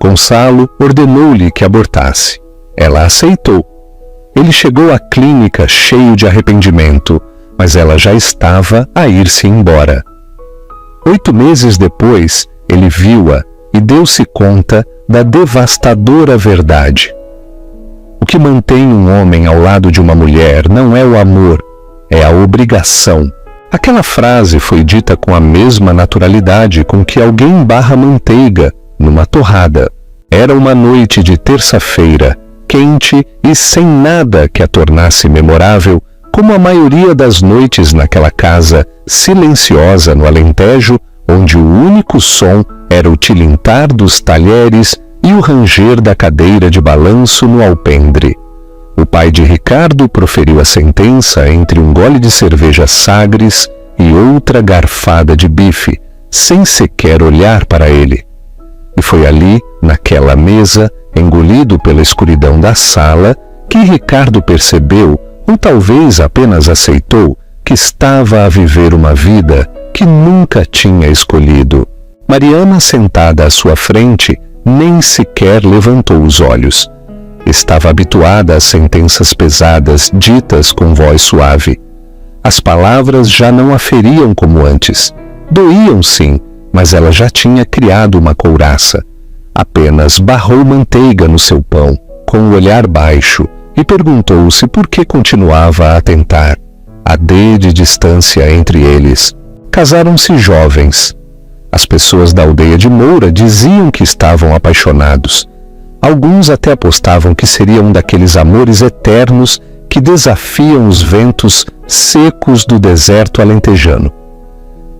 Gonçalo ordenou-lhe que abortasse. Ela aceitou. Ele chegou à clínica cheio de arrependimento, mas ela já estava a ir-se embora. 8 meses depois, ele viu-a e deu-se conta da devastadora verdade. O que mantém um homem ao lado de uma mulher não é o amor, é a obrigação. Aquela frase foi dita com a mesma naturalidade com que alguém barra manteiga numa torrada. Era uma noite de terça-feira, quente e sem nada que a tornasse memorável, como a maioria das noites naquela casa silenciosa no Alentejo, onde o único som era o tilintar dos talheres e o ranger da cadeira de balanço no alpendre. O pai de Ricardo proferiu a sentença entre um gole de cerveja Sagres e outra garfada de bife, sem sequer olhar para ele. E foi ali, naquela mesa, engolido pela escuridão da sala, que Ricardo percebeu, ou talvez apenas aceitou, que estava a viver uma vida que nunca tinha escolhido. Mariana, sentada à sua frente, nem sequer levantou os olhos. Estava habituada às sentenças pesadas ditas com voz suave. As palavras já não a feriam como antes. Doíam sim, mas ela já tinha criado uma couraça. Apenas barrou manteiga no seu pão, com o olhar baixo, e perguntou-se por que continuava a tentar. A D de distância entre eles. Casaram-se jovens. As pessoas da aldeia de Moura diziam que estavam apaixonados. Alguns até apostavam que seria um daqueles amores eternos que desafiam os ventos secos do deserto alentejano.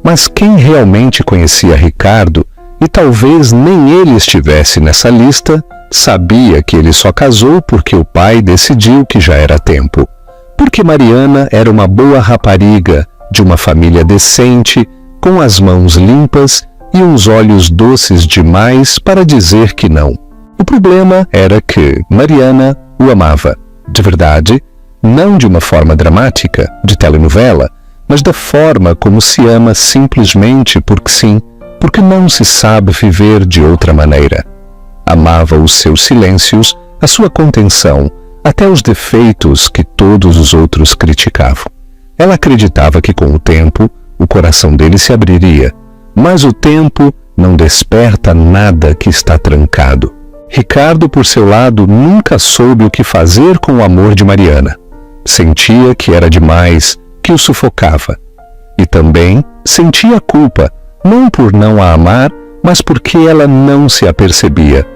Mas quem realmente conhecia Ricardo, e talvez nem ele estivesse nessa lista, sabia que ele só casou porque o pai decidiu que já era tempo. Porque Mariana era uma boa rapariga, de uma família decente, com as mãos limpas e uns olhos doces demais para dizer que não. O problema era que Mariana o amava, de verdade, não de uma forma dramática, de telenovela, mas da forma como se ama simplesmente porque sim, porque não se sabe viver de outra maneira. Amava os seus silêncios, a sua contenção, até os defeitos que todos os outros criticavam. Ela acreditava que com o tempo o coração dele se abriria, mas o tempo não desperta nada que está trancado. Ricardo, por seu lado, nunca soube o que fazer com o amor de Mariana. Sentia que era demais, que o sufocava. E também sentia culpa, não por não a amar, mas porque ela não se apercebia.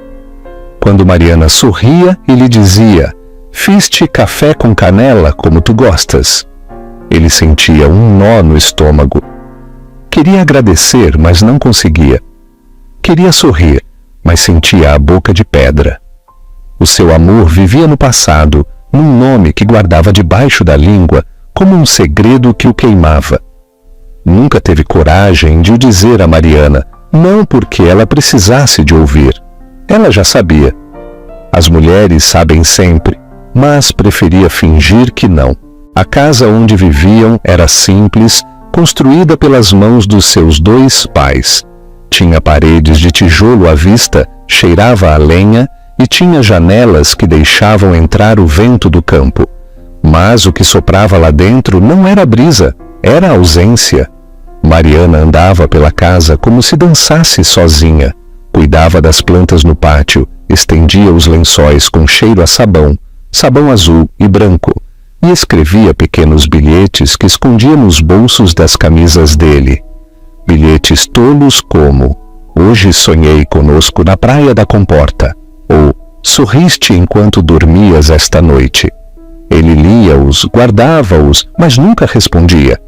Quando Mariana sorria e lhe dizia: "Fiz-te café com canela como tu gostas", ele sentia um nó no estômago. Queria agradecer, mas não conseguia. Queria sorrir, mas sentia a boca de pedra. O seu amor vivia no passado, num nome que guardava debaixo da língua como um segredo que o queimava. Nunca teve coragem de o dizer a Mariana, não porque ela precisasse de ouvir. Ela já sabia. As mulheres sabem sempre, mas preferia fingir que não. A casa onde viviam era simples, construída pelas mãos dos seus 2 pais. Tinha paredes de tijolo à vista, cheirava a lenha e tinha janelas que deixavam entrar o vento do campo. Mas o que soprava lá dentro não era brisa, era ausência. Mariana andava pela casa como se dançasse sozinha. Cuidava das plantas no pátio, estendia os lençóis com cheiro a sabão, sabão azul e branco, e escrevia pequenos bilhetes que escondia nos bolsos das camisas dele. Bilhetes tolos como: "Hoje sonhei conosco na praia da Comporta", ou "Sorriste enquanto dormias esta noite". Ele lia-os, guardava-os, mas nunca respondia.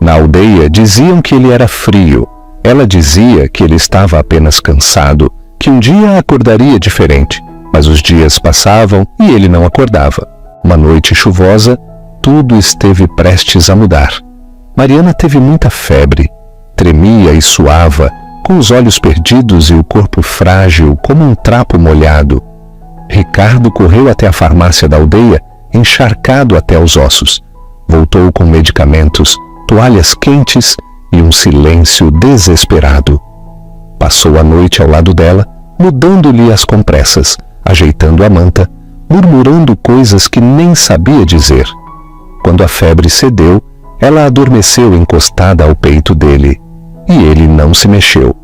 Na aldeia diziam que ele era frio. Ela dizia que ele estava apenas cansado, que um dia acordaria diferente, mas os dias passavam e ele não acordava. Uma noite chuvosa, tudo esteve prestes a mudar. Mariana teve muita febre, tremia e suava, com os olhos perdidos e o corpo frágil como um trapo molhado. Ricardo correu até a farmácia da aldeia, encharcado até os ossos. Voltou com medicamentos, toalhas quentes e um silêncio desesperado. Passou a noite ao lado dela, mudando-lhe as compressas, ajeitando a manta, murmurando coisas que nem sabia dizer. Quando a febre cedeu, ela adormeceu encostada ao peito dele, e ele não se mexeu.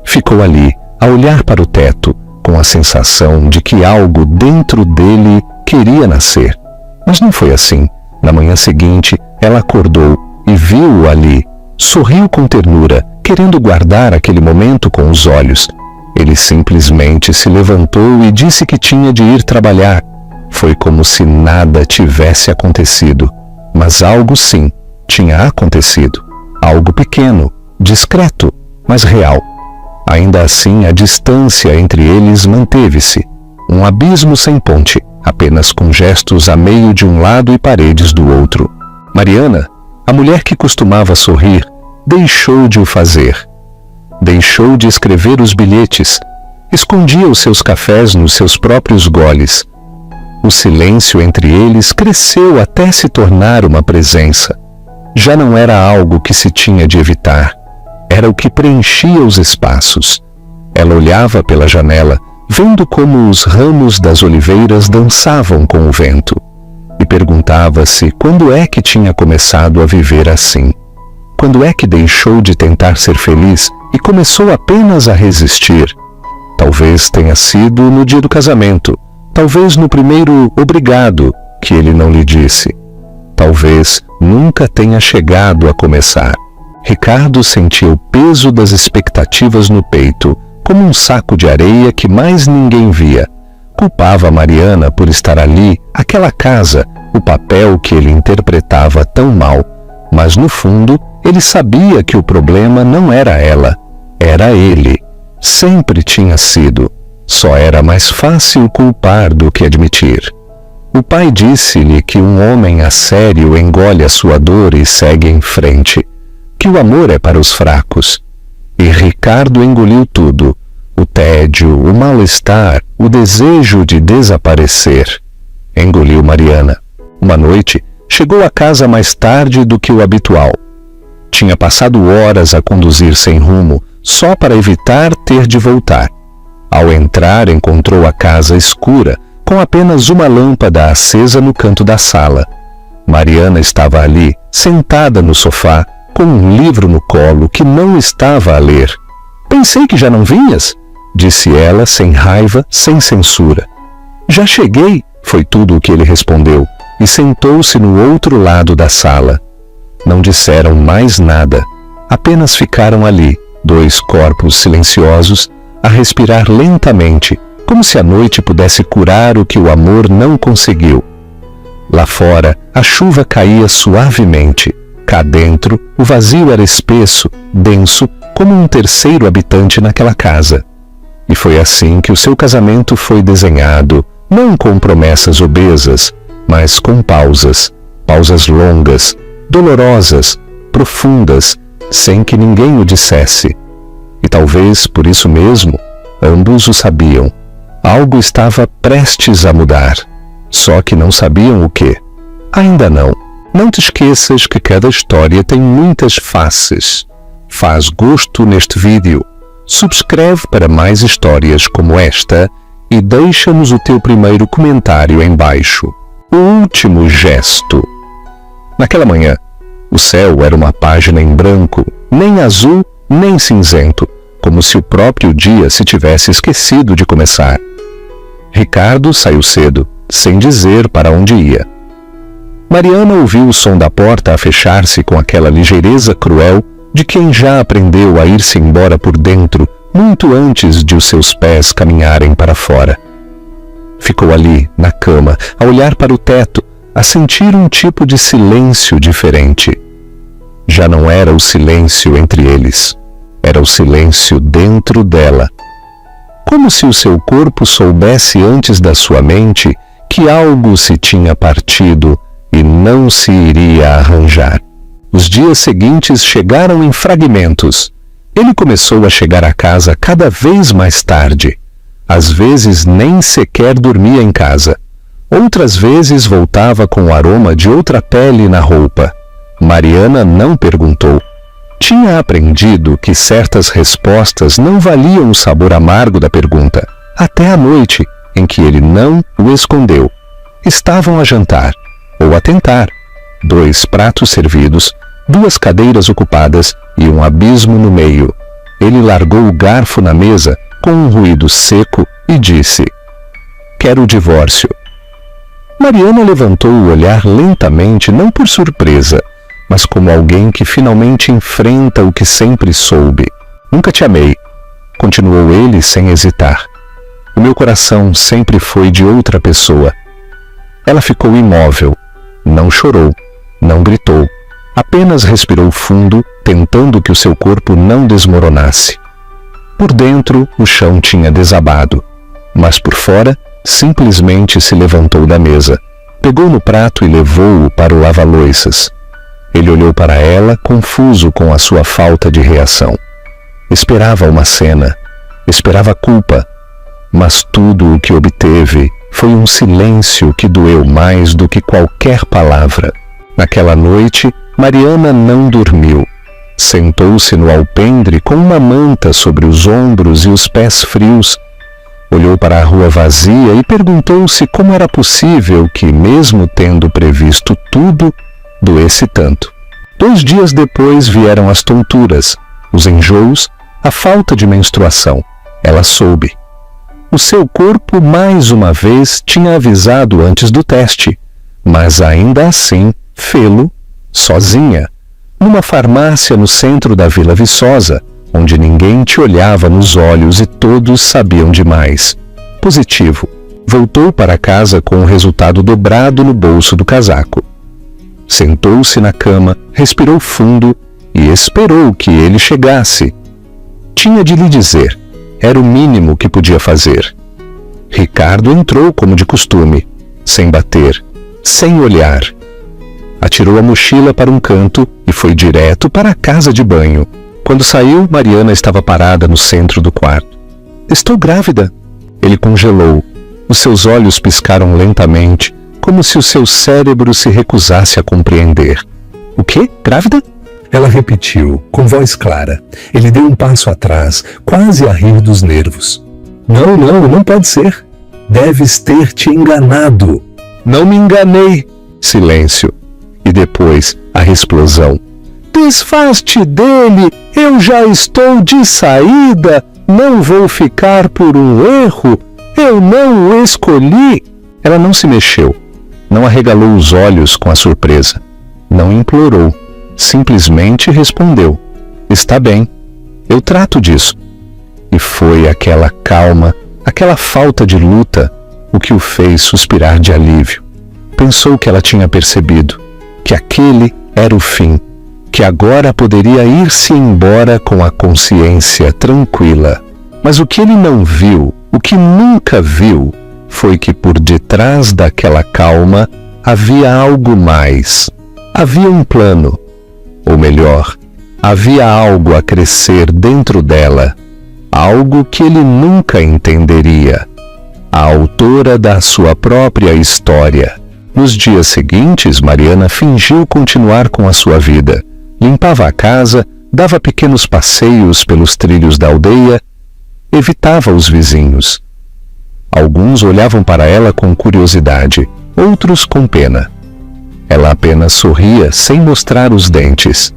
Ficou ali, a olhar para o teto, com a sensação de que algo dentro dele queria nascer. Mas não foi assim. Na manhã seguinte, ela acordou e viu-o ali. Sorriu com ternura, querendo guardar aquele momento com os olhos. Ele simplesmente se levantou e disse que tinha de ir trabalhar. Foi como se nada tivesse acontecido. Mas algo sim tinha acontecido. Algo pequeno, discreto, mas real. Ainda assim, a distância entre eles manteve-se. Um abismo sem ponte, apenas com gestos a meio de um lado e paredes do outro. Mariana, a mulher que costumava sorrir, deixou de o fazer. Deixou de escrever os bilhetes. Escondia os seus cafés nos seus próprios goles. O silêncio entre eles cresceu até se tornar uma presença. Já não era algo que se tinha de evitar. Era o que preenchia os espaços. Ela olhava pela janela, vendo como os ramos das oliveiras dançavam com o vento, e perguntava-se quando é que tinha começado a viver assim. Quando é que deixou de tentar ser feliz e começou apenas a resistir? Talvez tenha sido no dia do casamento, talvez no primeiro obrigado que ele não lhe disse. Talvez nunca tenha chegado a começar. Ricardo sentia o peso das expectativas no peito, como um saco de areia que mais ninguém via. Culpava Mariana por estar ali, aquela casa, o papel que ele interpretava tão mal. Mas no fundo, ele sabia que o problema não era ela, era ele. Sempre tinha sido. Só era mais fácil culpar do que admitir. O pai disse-lhe que um homem a sério engole a sua dor e segue em frente, que o amor é para os fracos. E Ricardo engoliu tudo, o tédio, o mal-estar, o desejo de desaparecer. Engoliu Mariana. Uma noite, chegou a casa mais tarde do que o habitual. Tinha passado horas a conduzir sem rumo, só para evitar ter de voltar. Ao entrar, encontrou a casa escura, com apenas uma lâmpada acesa no canto da sala. Mariana estava ali, sentada no sofá, com um livro no colo que não estava a ler. «Pensei que já não vinhas», disse ela, sem raiva, sem censura. «Já cheguei», foi tudo o que ele respondeu, e sentou-se no outro lado da sala. Não disseram mais nada, apenas ficaram ali, dois corpos silenciosos, a respirar lentamente, como se a noite pudesse curar o que o amor não conseguiu. Lá fora, a chuva caía suavemente. Cá dentro, o vazio era espesso, denso, como um terceiro habitante naquela casa. E foi assim que o seu casamento foi desenhado, não com promessas obesas, mas com pausas, pausas longas, dolorosas, profundas, sem que ninguém o dissesse. E talvez por isso mesmo, ambos o sabiam. Algo estava prestes a mudar, só que não sabiam o quê. Ainda não. Não te esqueças que cada história tem muitas faces. Faz gosto neste vídeo. Subscreve para mais histórias como esta e deixa-nos o teu primeiro comentário embaixo. O último gesto. Naquela manhã, o céu era uma página em branco, nem azul, nem cinzento, como se o próprio dia se tivesse esquecido de começar. Ricardo saiu cedo, sem dizer para onde ia. Mariana ouviu o som da porta a fechar-se com aquela ligeireza cruel de quem já aprendeu a ir-se embora por dentro muito antes de os seus pés caminharem para fora. Ficou ali, na cama, a olhar para o teto, a sentir um tipo de silêncio diferente. Já não era o silêncio entre eles, era o silêncio dentro dela. Como se o seu corpo soubesse antes da sua mente que algo se tinha partido e não se iria arranjar. Os dias seguintes chegaram em fragmentos. Ele começou a chegar a casa cada vez mais tarde. Às vezes nem sequer dormia em casa. Outras vezes voltava com o aroma de outra pele na roupa. Mariana não perguntou. Tinha aprendido que certas respostas não valiam o sabor amargo da pergunta, até a noite em que ele não o escondeu. Estavam a jantar, ou a tentar. 2 pratos servidos, 2 cadeiras ocupadas e um abismo no meio. Ele largou o garfo na mesa com um ruído seco e disse: "Quero o divórcio." Mariana levantou o olhar lentamente, não por surpresa, mas como alguém que finalmente enfrenta o que sempre soube. "Nunca te amei", continuou ele sem hesitar. "O meu coração sempre foi de outra pessoa." Ela ficou imóvel. Não chorou, não gritou. Apenas respirou fundo, tentando que o seu corpo não desmoronasse. Por dentro, o chão tinha desabado, mas por fora, simplesmente se levantou da mesa, pegou no prato e levou-o para o lava-loiças. Ele olhou para ela, confuso com a sua falta de reação. Esperava uma cena, esperava culpa, mas tudo o que obteve foi um silêncio que doeu mais do que qualquer palavra. Naquela noite, Mariana não dormiu. Sentou-se no alpendre com uma manta sobre os ombros e os pés frios. Olhou para a rua vazia e perguntou-se como era possível que, mesmo tendo previsto tudo, doesse tanto. 2 dias depois vieram as tonturas, os enjoos, a falta de menstruação. Ela soube. O seu corpo, mais uma vez, tinha avisado antes do teste, mas ainda assim, fê-lo sozinha, numa farmácia no centro da Vila Viçosa, onde ninguém te olhava nos olhos e todos sabiam demais. Positivo. Voltou para casa com o resultado dobrado no bolso do casaco. Sentou-se na cama, respirou fundo e esperou que ele chegasse. Tinha de lhe dizer. Era o mínimo que podia fazer. Ricardo entrou como de costume, sem bater, sem olhar. Atirou a mochila para um canto e foi direto para a casa de banho. Quando saiu, Mariana estava parada no centro do quarto. "Estou grávida." Ele congelou. Os seus olhos piscaram lentamente, como se o seu cérebro se recusasse a compreender. "O quê? Grávida?" Ela repetiu, com voz clara. Ele deu um passo atrás, quase a rir dos nervos. Não pode ser. Deves ter te enganado." "Não me enganei." Silêncio. E depois, a explosão. "Desfaz-te dele! Eu já estou de saída! Não vou ficar por um erro! Eu não o escolhi!" Ela não se mexeu. Não arregalou os olhos com a surpresa. Não implorou. Simplesmente respondeu: "Está bem, eu trato disso." E foi aquela calma, aquela falta de luta, o que o fez suspirar de alívio. Pensou que ela tinha percebido, que aquele era o fim, que agora poderia ir-se embora com a consciência tranquila. Mas o que ele não viu, o que nunca viu, foi que por detrás daquela calma havia algo mais. Havia um plano. Ou melhor, havia algo a crescer dentro dela, algo que ele nunca entenderia. A autora da sua própria história. Nos dias seguintes, Mariana fingiu continuar com a sua vida. Limpava a casa, dava pequenos passeios pelos trilhos da aldeia, evitava os vizinhos. Alguns olhavam para ela com curiosidade, outros com pena. Ela apenas sorria sem mostrar os dentes.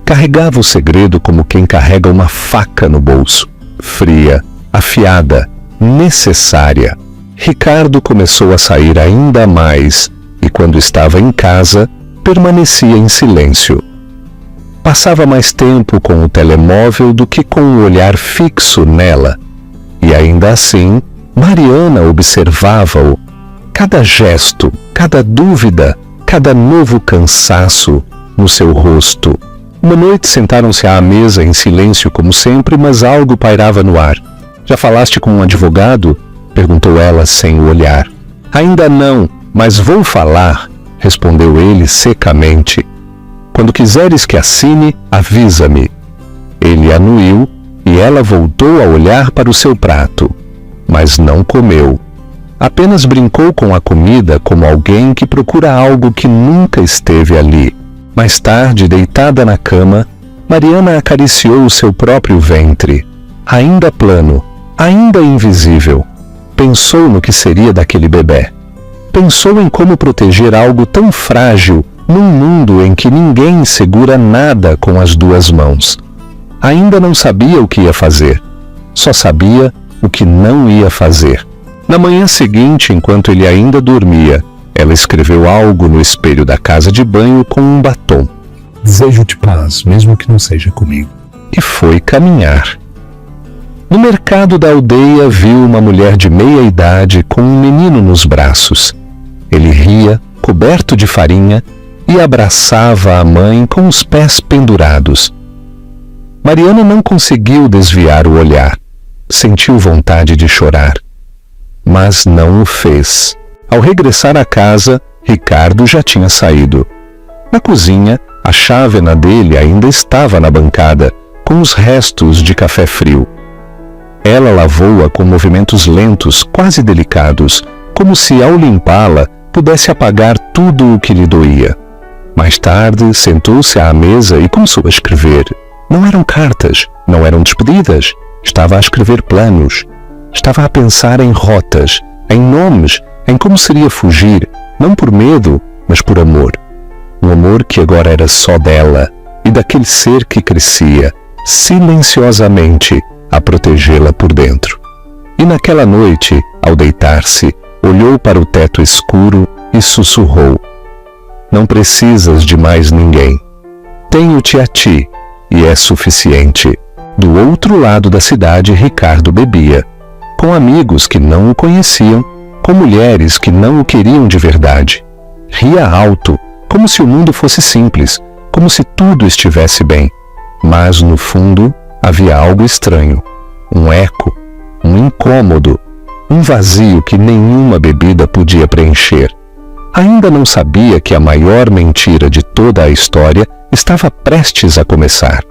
Carregava o segredo como quem carrega uma faca no bolso, fria, afiada, necessária. Ricardo começou a sair ainda mais e, quando estava em casa, permanecia em silêncio. Passava mais tempo com o telemóvel do que com o olhar fixo nela. E ainda assim, Mariana observava-o. Cada gesto, cada dúvida, cada novo cansaço no seu rosto. Uma noite sentaram-se à mesa em silêncio como sempre, mas algo pairava no ar. "Já falaste com um advogado?" perguntou ela sem o olhar. "Ainda não, mas vou falar", respondeu ele secamente. "Quando quiseres que assine, avisa-me." Ele anuiu e ela voltou a olhar para o seu prato, mas não comeu. Apenas brincou com a comida como alguém que procura algo que nunca esteve ali. Mais tarde, deitada na cama, Mariana acariciou o seu próprio ventre, ainda plano, ainda invisível. Pensou no que seria daquele bebê. Pensou em como proteger algo tão frágil num mundo em que ninguém segura nada com as duas mãos. Ainda não sabia o que ia fazer. Só sabia o que não ia fazer. Na manhã seguinte, enquanto ele ainda dormia, ela escreveu algo no espelho da casa de banho com um batom. Desejo-te paz, mesmo que não seja comigo. E foi caminhar. No mercado da aldeia, viu uma mulher de meia-idade com um menino nos braços. Ele ria, coberto de farinha, e abraçava a mãe com os pés pendurados. Mariana não conseguiu desviar o olhar. Sentiu vontade de chorar, mas não o fez. Ao regressar à casa, Ricardo já tinha saído. Na cozinha, a chávena dele ainda estava na bancada, com os restos de café frio. Ela lavou-a com movimentos lentos, quase delicados, como se, ao limpá-la, pudesse apagar tudo o que lhe doía. Mais tarde, sentou-se à mesa e começou a escrever. Não eram cartas, não eram despedidas. Estava a escrever planos. Estava a pensar em rotas, em nomes, em como seria fugir, não por medo, mas por amor. Um amor que agora era só dela e daquele ser que crescia, silenciosamente, a protegê-la por dentro. E naquela noite, ao deitar-se, olhou para o teto escuro e sussurrou: não precisas de mais ninguém. Tenho-te a ti, e é suficiente. Do outro lado da cidade, Ricardo bebia, com amigos que não o conheciam, com mulheres que não o queriam de verdade. Ria alto, como se o mundo fosse simples, como se tudo estivesse bem. Mas, no fundo, havia algo estranho, um eco, um incômodo, um vazio que nenhuma bebida podia preencher. Ainda não sabia que a maior mentira de toda a história estava prestes a começar,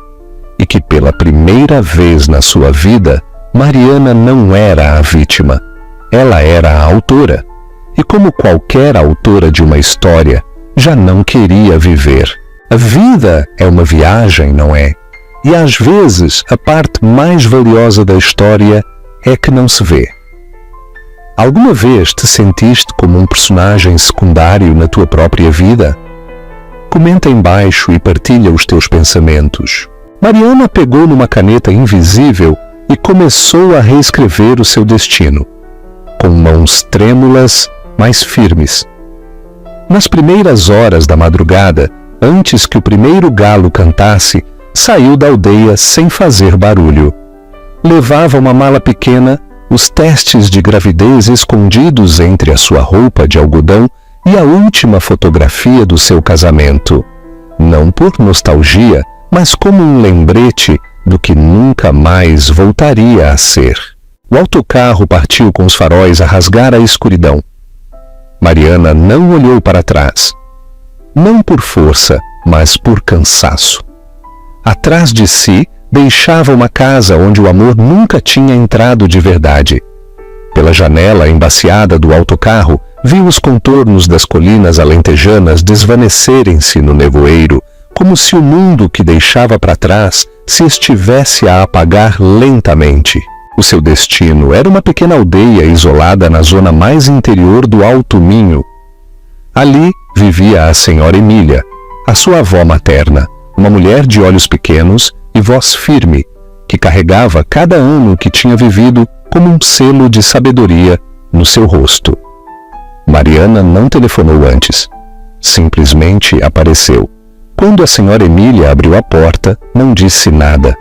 e que pela primeira vez na sua vida, Mariana não era a vítima, ela era a autora, e como qualquer autora de uma história, já não queria viver. A vida é uma viagem, não é? E às vezes a parte mais valiosa da história é que não se vê. Alguma vez te sentiste como um personagem secundário na tua própria vida? Comenta embaixo e partilha os teus pensamentos. Mariana pegou numa caneta invisível e começou a reescrever o seu destino, com mãos trêmulas, mas firmes. Nas primeiras horas da madrugada, antes que o primeiro galo cantasse, saiu da aldeia sem fazer barulho. Levava uma mala pequena, os testes de gravidez escondidos entre a sua roupa de algodão e a última fotografia do seu casamento. Não por nostalgia, mas como um lembrete do que nunca mais voltaria a ser. O autocarro partiu com os faróis a rasgar a escuridão. Mariana não olhou para trás. Não por força, mas por cansaço. Atrás de si, deixava uma casa onde o amor nunca tinha entrado de verdade. Pela janela embaciada do autocarro, viu os contornos das colinas alentejanas desvanecerem-se no nevoeiro, como se o mundo que deixava para trás se estivesse a apagar lentamente. O seu destino era uma pequena aldeia isolada na zona mais interior do Alto Minho. Ali vivia a senhora Emília, a sua avó materna, uma mulher de olhos pequenos e voz firme, que carregava cada ano que tinha vivido como um selo de sabedoria no seu rosto. Mariana não telefonou antes. Simplesmente apareceu. Quando a senhora Emília abriu a porta, não disse nada.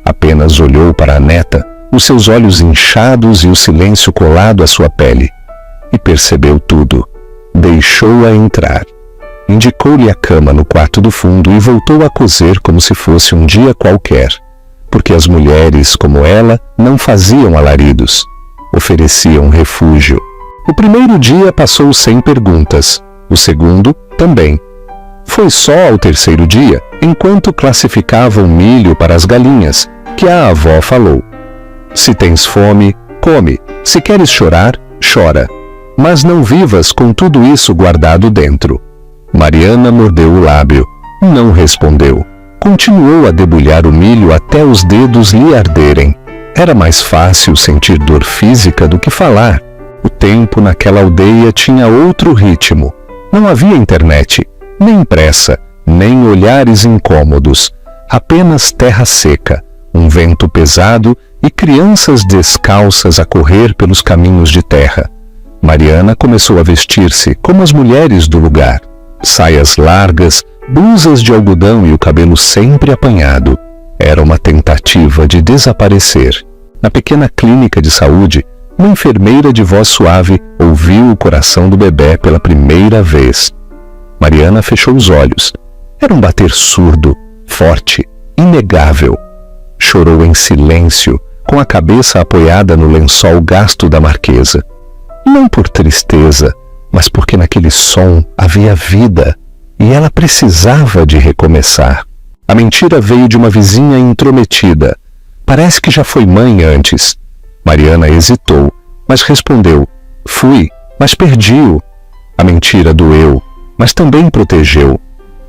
Apenas olhou para a neta, os seus olhos inchados e o silêncio colado à sua pele. E percebeu tudo. Deixou-a entrar. Indicou-lhe a cama no quarto do fundo e voltou a coser como se fosse um dia qualquer, porque as mulheres como ela não faziam alaridos, ofereciam refúgio. O primeiro dia passou sem perguntas, o segundo também. Foi só ao terceiro dia, enquanto classificavam milho para as galinhas, que a avó falou: se tens fome, come, se queres chorar, chora, mas não vivas com tudo isso guardado dentro. Mariana mordeu o lábio, não respondeu. Continuou a debulhar o milho até os dedos lhe arderem. Era mais fácil sentir dor física do que falar. O tempo naquela aldeia tinha outro ritmo. Não havia internet, nem pressa, nem olhares incômodos. Apenas terra seca, um vento pesado e crianças descalças a correr pelos caminhos de terra. Mariana começou a vestir-se como as mulheres do lugar. Saias largas, blusas de algodão e o cabelo sempre apanhado. Era uma tentativa de desaparecer. Na pequena clínica de saúde, uma enfermeira de voz suave ouviu o coração do bebê pela primeira vez. Mariana fechou os olhos. Era um bater surdo, forte, inegável. Chorou em silêncio, com a cabeça apoiada no lençol gasto da marquesa. Não por tristeza, mas porque naquele som havia vida e ela precisava de recomeçar. A mentira veio de uma vizinha intrometida. Parece que já foi mãe antes. Mariana hesitou, mas respondeu: fui, mas perdi-o. A mentira doeu, mas também protegeu.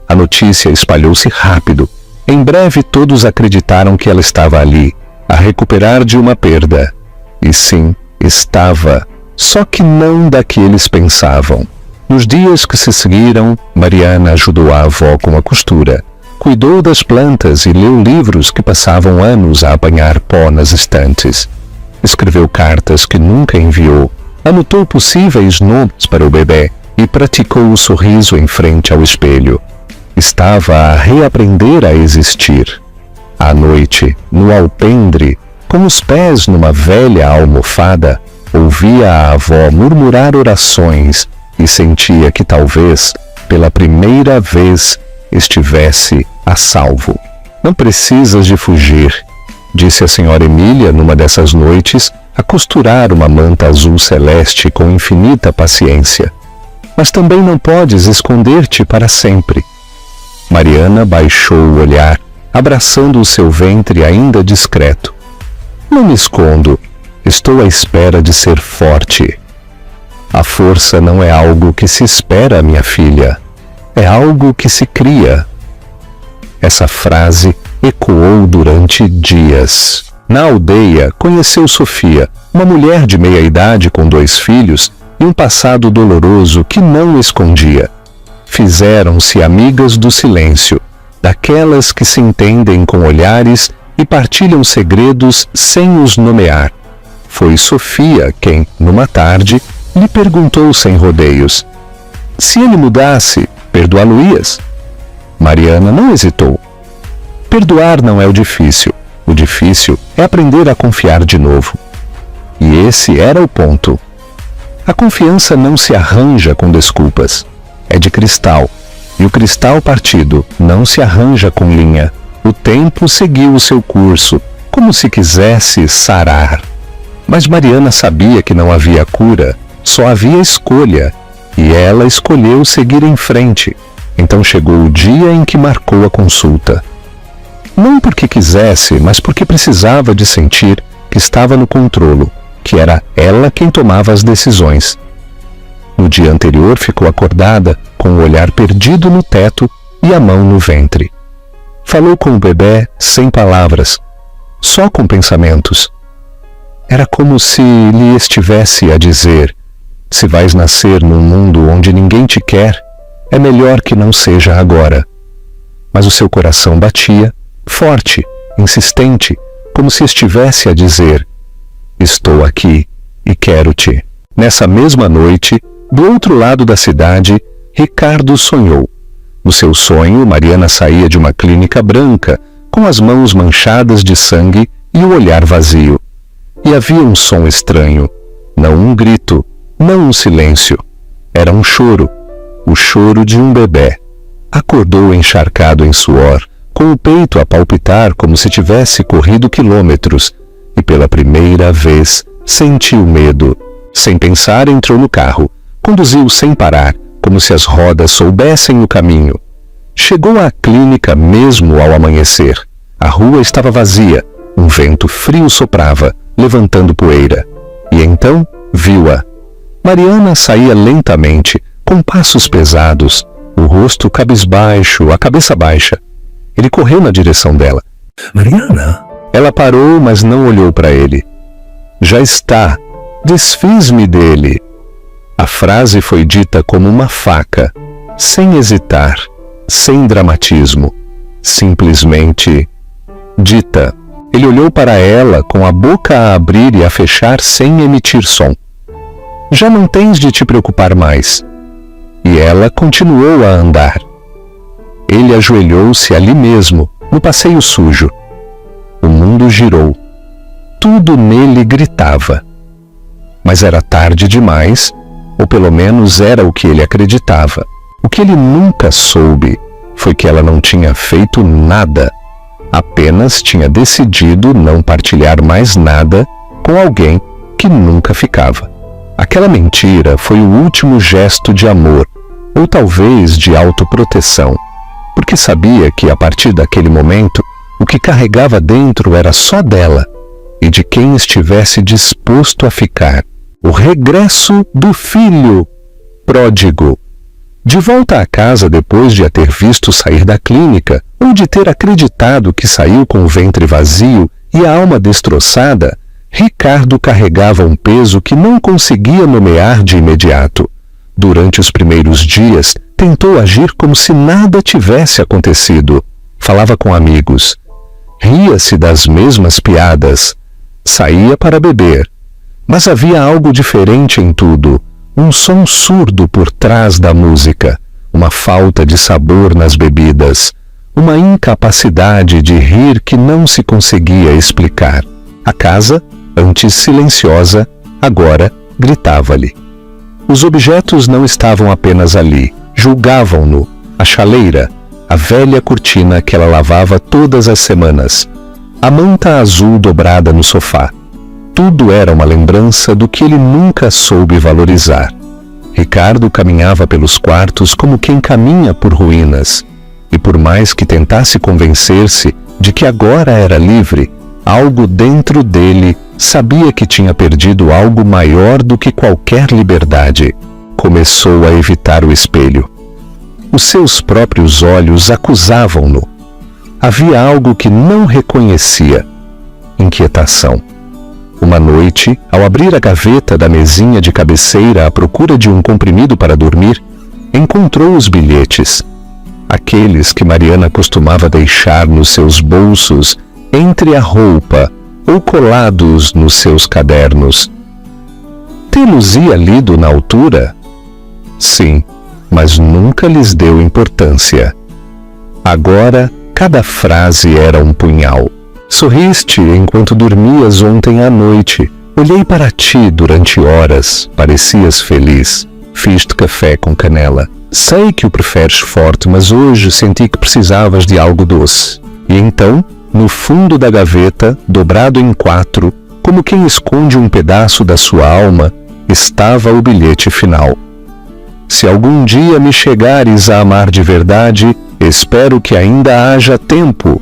A notícia espalhou-se rápido. Em breve todos acreditaram que ela estava ali, a recuperar de uma perda. E sim, estava, só que não da que eles pensavam. Nos dias que se seguiram, Mariana ajudou a avó com a costura, cuidou das plantas e leu livros que passavam anos a apanhar pó nas estantes. Escreveu cartas que nunca enviou, anotou possíveis nomes para o bebê e praticou o sorriso em frente ao espelho. Estava a reaprender a existir. À noite, no alpendre, com os pés numa velha almofada, ouvia a avó murmurar orações e sentia que talvez, pela primeira vez, estivesse a salvo. Não precisas de fugir, disse a senhora Emília numa dessas noites, a costurar uma manta azul celeste com infinita paciência. Mas também não podes esconder-te para sempre. Mariana baixou o olhar, abraçando o seu ventre ainda discreto. Não me escondo, estou à espera de ser forte. A força não é algo que se espera, minha filha, é algo que se cria. Essa frase ecoou durante dias. Na aldeia, conheceu Sofia, uma mulher de meia-idade com 2 filhos e um passado doloroso que não escondia. Fizeram-se amigas do silêncio, daquelas que se entendem com olhares e partilham segredos sem os nomear. Foi Sofia quem, numa tarde, lhe perguntou sem rodeios: se ele mudasse, perdoá-lo-ias? Mariana não hesitou. Perdoar não é o difícil é aprender a confiar de novo. E esse era o ponto. A confiança não se arranja com desculpas. É de cristal, e o cristal partido não se arranja com linha. O tempo seguiu o seu curso, como se quisesse sarar. Mas Mariana sabia que não havia cura, só havia escolha, e ela escolheu seguir em frente. Então chegou o dia em que marcou a consulta. Não porque quisesse, mas porque precisava de sentir que estava no controlo, que era ela quem tomava as decisões. No dia anterior ficou acordada, com o olhar perdido no teto e a mão no ventre. Falou com o bebê sem palavras, só com pensamentos. Era como se lhe estivesse a dizer: se vais nascer num mundo onde ninguém te quer, é melhor que não seja agora. Mas o seu coração batia, forte, insistente, como se estivesse a dizer: estou aqui e quero-te. Nessa mesma noite, do outro lado da cidade, Ricardo sonhou. No seu sonho, Mariana saía de uma clínica branca, com as mãos manchadas de sangue e o olhar vazio. E havia um som estranho, não um grito, não um silêncio. Era um choro, o choro de um bebê. Acordou encharcado em suor, com o peito a palpitar como se tivesse corrido quilômetros, e pela primeira vez sentiu medo. Sem pensar, entrou no carro, conduziu sem parar, como se as rodas soubessem o caminho. Chegou à clínica mesmo ao amanhecer. A rua estava vazia, um vento frio soprava, levantando poeira. E então viu-a. Mariana saía lentamente, com passos pesados, o rosto cabisbaixo, a cabeça baixa. Ele correu na direção dela. Mariana? Ela parou, mas não olhou para ele. Já está. Desfiz-me dele. A frase foi dita como uma faca, sem hesitar, sem dramatismo. Simplesmente dita. Ele olhou para ela com a boca a abrir e a fechar sem emitir som. Já não tens de te preocupar mais. E ela continuou a andar. Ele ajoelhou-se ali mesmo, no passeio sujo. O mundo girou. Tudo nele gritava. Mas era tarde demais, ou pelo menos era o que ele acreditava. O que ele nunca soube foi que ela não tinha feito nada, apenas tinha decidido não partilhar mais nada com alguém que nunca ficava. Aquela mentira foi o último gesto de amor, ou talvez de autoproteção, porque sabia que a partir daquele momento o que carregava dentro era só dela e de quem estivesse disposto a ficar. O regresso do filho pródigo. De volta à casa depois de a ter visto sair da clínica, ou de ter acreditado que saiu com o ventre vazio e a alma destroçada, Ricardo carregava um peso que não conseguia nomear de imediato. Durante os primeiros dias, tentou agir como se nada tivesse acontecido. Falava com amigos. Ria-se das mesmas piadas. Saía para beber. Mas havia algo diferente em tudo. Um som surdo por trás da música. Uma falta de sabor nas bebidas. Uma incapacidade de rir que não se conseguia explicar. A casa, antes silenciosa, agora gritava-lhe. Os objetos não estavam apenas ali, julgavam-no, a chaleira, a velha cortina que ela lavava todas as semanas, a manta azul dobrada no sofá. Tudo era uma lembrança do que ele nunca soube valorizar. Ricardo caminhava pelos quartos como quem caminha por ruínas, e por mais que tentasse convencer-se de que agora era livre, algo dentro dele sabia que tinha perdido algo maior do que qualquer liberdade. Começou a evitar o espelho. Os seus próprios olhos acusavam-no. Havia algo que não reconhecia. Inquietação. Uma noite, ao abrir a gaveta da mesinha de cabeceira à procura de um comprimido para dormir, encontrou os bilhetes. Aqueles que Mariana costumava deixar nos seus bolsos entre a roupa ou colados nos seus cadernos. Tê-los-ia lido na altura? Sim, mas nunca lhes deu importância. Agora, cada frase era um punhal. Sorriste enquanto dormias ontem à noite. Olhei para ti durante horas. Parecias feliz. Fiz-te café com canela. Sei que o preferes forte, mas hoje senti que precisavas de algo doce. E então, no fundo da gaveta, dobrado em 4, como quem esconde um pedaço da sua alma, estava o bilhete final. Se algum dia me chegares a amar de verdade, espero que ainda haja tempo.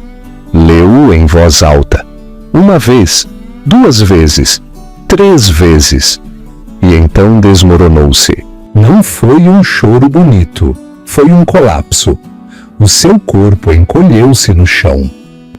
Leu em voz alta. 1 vez, 2 vezes, 3 vezes. E então desmoronou-se. Não foi um choro bonito, foi um colapso. O seu corpo encolheu-se no chão.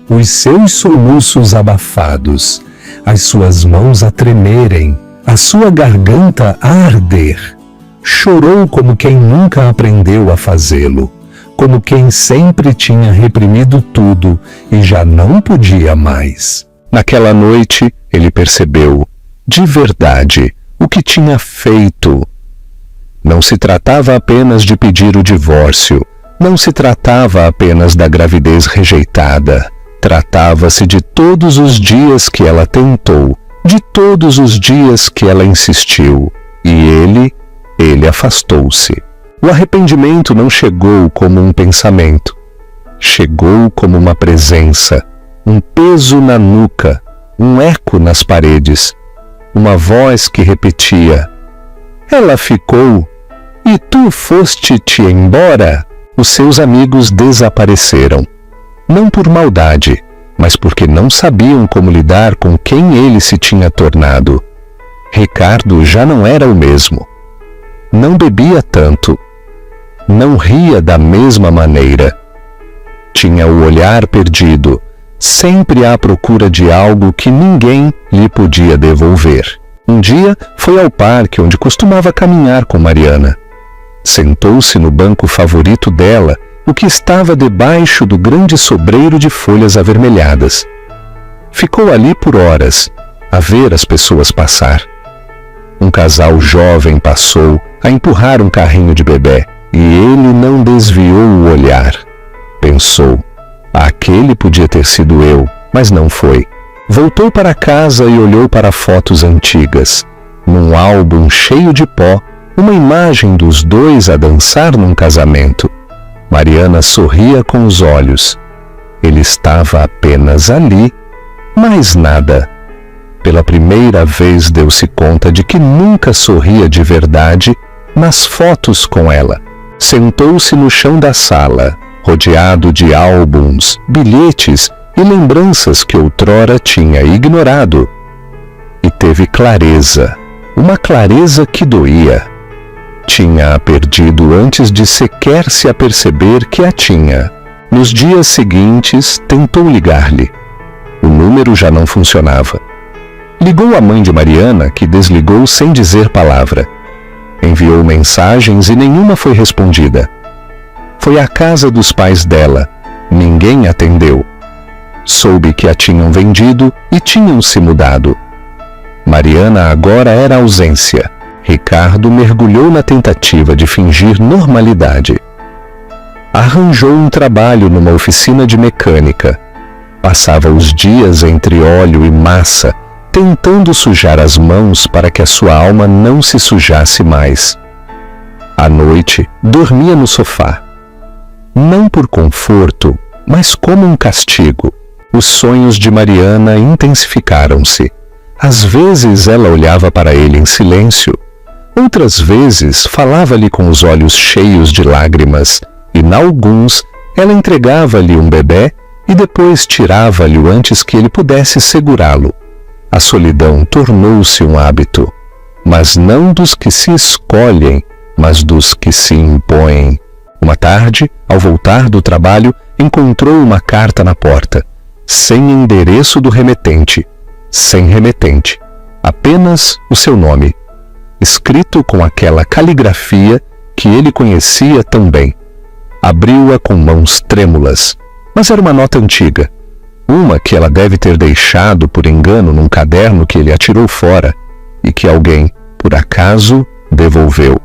Os seus soluços abafados, as suas mãos a tremerem, a sua garganta a arder. Chorou como quem nunca aprendeu a fazê-lo, como quem sempre tinha reprimido tudo e já não podia mais. Naquela noite, ele percebeu, de verdade, o que tinha feito. Não se tratava apenas de pedir o divórcio, não se tratava apenas da gravidez rejeitada. Tratava-se de todos os dias que ela tentou, de todos os dias que ela insistiu, e ele afastou-se. O arrependimento não chegou como um pensamento, chegou como uma presença, um peso na nuca, um eco nas paredes, uma voz que repetia: ela ficou, e tu foste-te embora. Os seus amigos desapareceram. Não por maldade, mas porque não sabiam como lidar com quem ele se tinha tornado. Ricardo já não era o mesmo. Não bebia tanto. Não ria da mesma maneira. Tinha o olhar perdido, sempre à procura de algo que ninguém lhe podia devolver. Um dia foi ao parque onde costumava caminhar com Mariana. Sentou-se no banco favorito dela, o que estava debaixo do grande sobreiro de folhas avermelhadas. Ficou ali por horas, a ver as pessoas passar. Um casal jovem passou a empurrar um carrinho de bebé e ele não desviou o olhar. Pensou, aquele podia ter sido eu, mas não foi. Voltou para casa e olhou para fotos antigas. Num álbum cheio de pó, uma imagem dos dois a dançar num casamento. Mariana sorria com os olhos. Ele estava apenas ali, mais nada. Pela primeira vez deu-se conta de que nunca sorria de verdade nas fotos com ela. Sentou-se no chão da sala, rodeado de álbuns, bilhetes e lembranças que outrora tinha ignorado. E teve clareza, uma clareza que doía. Tinha-a perdido antes de sequer se aperceber que a tinha. Nos dias seguintes, tentou ligar-lhe. O número já não funcionava. Ligou à mãe de Mariana, que desligou sem dizer palavra. Enviou mensagens e nenhuma foi respondida. Foi à casa dos pais dela. Ninguém atendeu. Soube que a tinham vendido e tinham se mudado. Mariana agora era ausência. Ricardo mergulhou na tentativa de fingir normalidade. Arranjou um trabalho numa oficina de mecânica. Passava os dias entre óleo e massa, tentando sujar as mãos para que a sua alma não se sujasse mais. À noite, dormia no sofá. Não por conforto, mas como um castigo. Os sonhos de Mariana intensificaram-se. Às vezes ela olhava para ele em silêncio. Outras vezes falava-lhe com os olhos cheios de lágrimas, e, nalguns, ela entregava-lhe um bebé e depois tirava-lhe antes que ele pudesse segurá-lo. A solidão tornou-se um hábito, mas não dos que se escolhem, mas dos que se impõem. Uma tarde, ao voltar do trabalho, encontrou uma carta na porta, sem endereço do remetente, sem remetente, apenas o seu nome, escrito com aquela caligrafia que ele conhecia tão bem. Abriu-a com mãos trêmulas, mas era uma nota antiga, uma que ela deve ter deixado por engano num caderno que ele atirou fora e que alguém, por acaso, devolveu.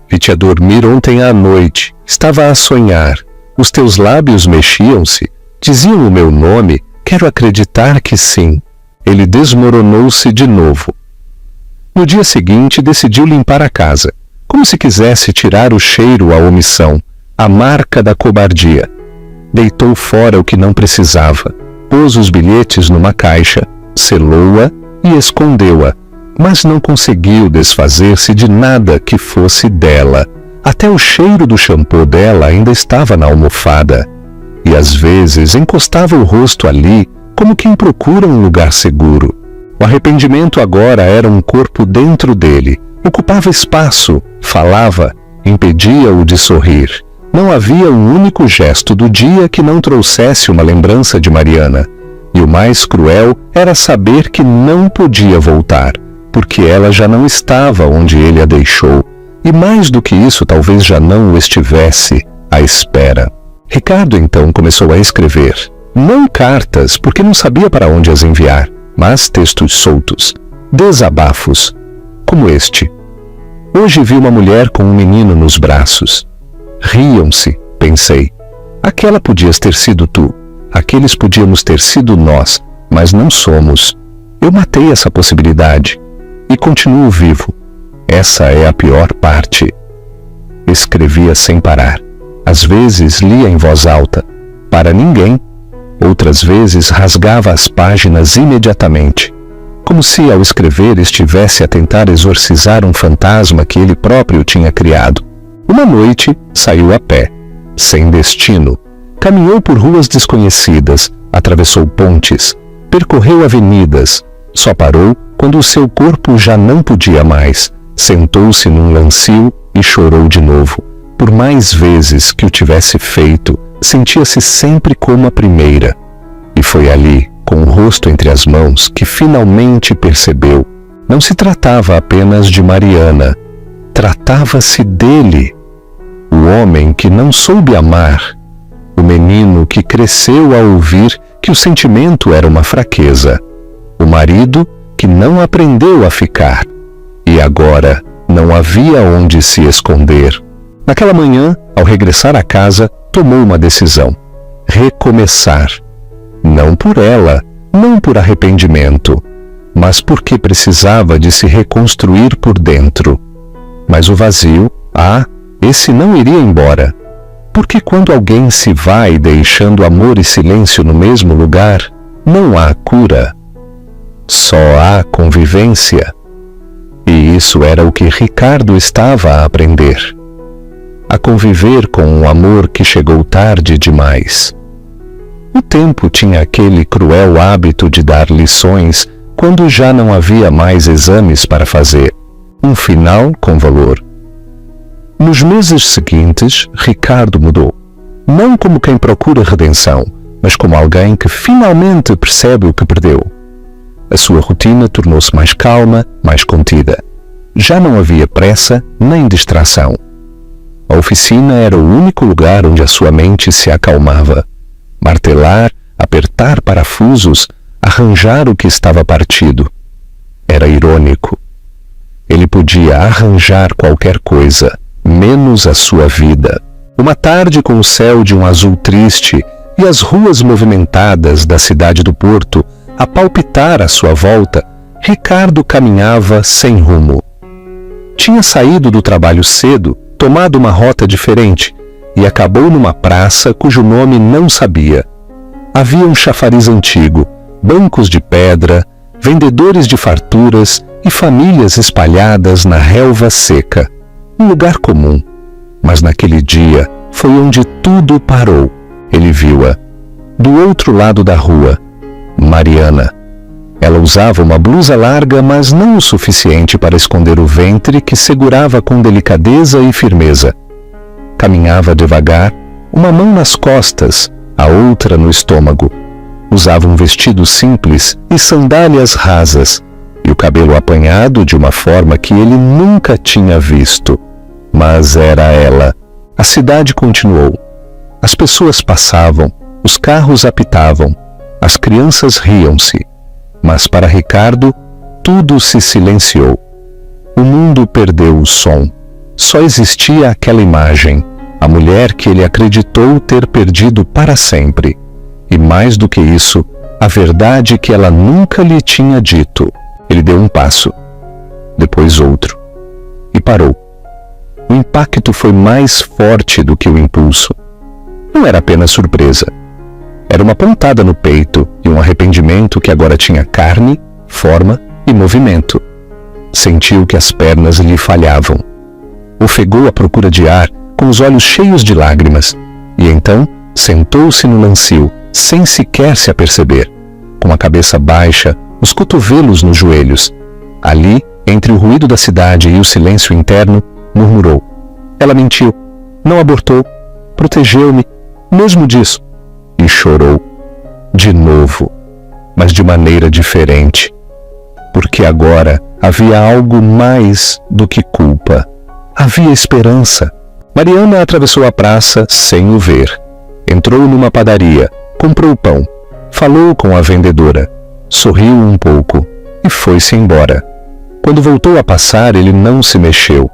Vi-te a dormir ontem à noite, estava a sonhar, os teus lábios mexiam-se, diziam o meu nome, quero acreditar que sim. Ele desmoronou-se de novo. No dia seguinte, decidiu limpar a casa, como se quisesse tirar o cheiro à omissão, a marca da cobardia. Deitou fora o que não precisava, pôs os bilhetes numa caixa, selou-a e escondeu-a, mas não conseguiu desfazer-se de nada que fosse dela. Até o cheiro do shampoo dela ainda estava na almofada, e às vezes encostava o rosto ali, como quem procura um lugar seguro. O arrependimento agora era um corpo dentro dele, ocupava espaço, falava, impedia-o de sorrir. Não havia um único gesto do dia que não trouxesse uma lembrança de Mariana, e o mais cruel era saber que não podia voltar, porque ela já não estava onde ele a deixou, e mais do que isso talvez já não o estivesse à espera. Ricardo então começou a escrever, não cartas, porque não sabia para onde as enviar, mas textos soltos, desabafos, como este. Hoje vi uma mulher com um menino nos braços. Riam-se, pensei. Aquela podias ter sido tu, aqueles podíamos ter sido nós, mas não somos. Eu matei essa possibilidade e continuo vivo. Essa é a pior parte. Escrevia sem parar. Às vezes lia em voz alta, para ninguém. Outras vezes rasgava as páginas imediatamente, como se ao escrever estivesse a tentar exorcizar um fantasma que ele próprio tinha criado. Uma noite, saiu a pé, sem destino. Caminhou por ruas desconhecidas, atravessou pontes, percorreu avenidas. Só parou quando o seu corpo já não podia mais. Sentou-se num lancio e chorou de novo. Por mais vezes que o tivesse feito, sentia-se sempre como a primeira. E foi ali, com o rosto entre as mãos, que finalmente percebeu. Não se tratava apenas de Mariana. Tratava-se dele. O homem que não soube amar. O menino que cresceu ao ouvir que o sentimento era uma fraqueza. O marido que não aprendeu a ficar. E agora não havia onde se esconder. Naquela manhã, ao regressar à casa, tomou uma decisão: recomeçar. Não por ela, não por arrependimento, mas porque precisava de se reconstruir por dentro. Mas o vazio, esse não iria embora. Porque quando alguém se vai deixando amor e silêncio no mesmo lugar, não há cura. Só há convivência. E isso era o que Ricardo estava a aprender. A conviver com um amor que chegou tarde demais. O tempo tinha aquele cruel hábito de dar lições quando já não havia mais exames para fazer. Um final com valor. Nos meses seguintes, Ricardo mudou. Não como quem procura redenção, mas como alguém que finalmente percebe o que perdeu. A sua rotina tornou-se mais calma, mais contida. Já não havia pressa nem distração. A oficina era o único lugar onde a sua mente se acalmava. Martelar, apertar parafusos, arranjar o que estava partido. Era irônico. Ele podia arranjar qualquer coisa, menos a sua vida. Uma tarde com o céu de um azul triste e as ruas movimentadas da cidade do Porto a palpitar à sua volta, Ricardo caminhava sem rumo. Tinha saído do trabalho cedo, tomado uma rota diferente e acabou numa praça cujo nome não sabia. Havia um chafariz antigo, bancos de pedra, vendedores de farturas e famílias espalhadas na relva seca. Um lugar comum. Mas naquele dia foi onde tudo parou. Ele viu-a. Do outro lado da rua, Mariana. Ela usava uma blusa larga, mas não o suficiente para esconder o ventre que segurava com delicadeza e firmeza. Caminhava devagar, uma mão nas costas, a outra no estômago. Usava um vestido simples e sandálias rasas, e o cabelo apanhado de uma forma que ele nunca tinha visto. Mas era ela. A cidade continuou. As pessoas passavam, os carros apitavam, as crianças riam-se. Mas para Ricardo, tudo se silenciou. O mundo perdeu o som. Só existia aquela imagem, a mulher que ele acreditou ter perdido para sempre. E mais do que isso, a verdade que ela nunca lhe tinha dito. Ele deu um passo, depois outro, e parou. O impacto foi mais forte do que o impulso. Não era apenas surpresa. Era uma pontada no peito e um arrependimento que agora tinha carne, forma e movimento. Sentiu que as pernas lhe falhavam. Ofegou à procura de ar, com os olhos cheios de lágrimas, e então sentou-se no lancio, sem sequer se aperceber, com a cabeça baixa, os cotovelos nos joelhos. Ali, entre o ruído da cidade e o silêncio interno, murmurou: ela mentiu, não abortou, protegeu-me, mesmo disso. E chorou, de novo, mas de maneira diferente. Porque agora havia algo mais do que culpa. Havia esperança. Mariana atravessou a praça sem o ver. Entrou numa padaria, comprou pão, falou com a vendedora, sorriu um pouco e foi-se embora. Quando voltou a passar, ele não se mexeu.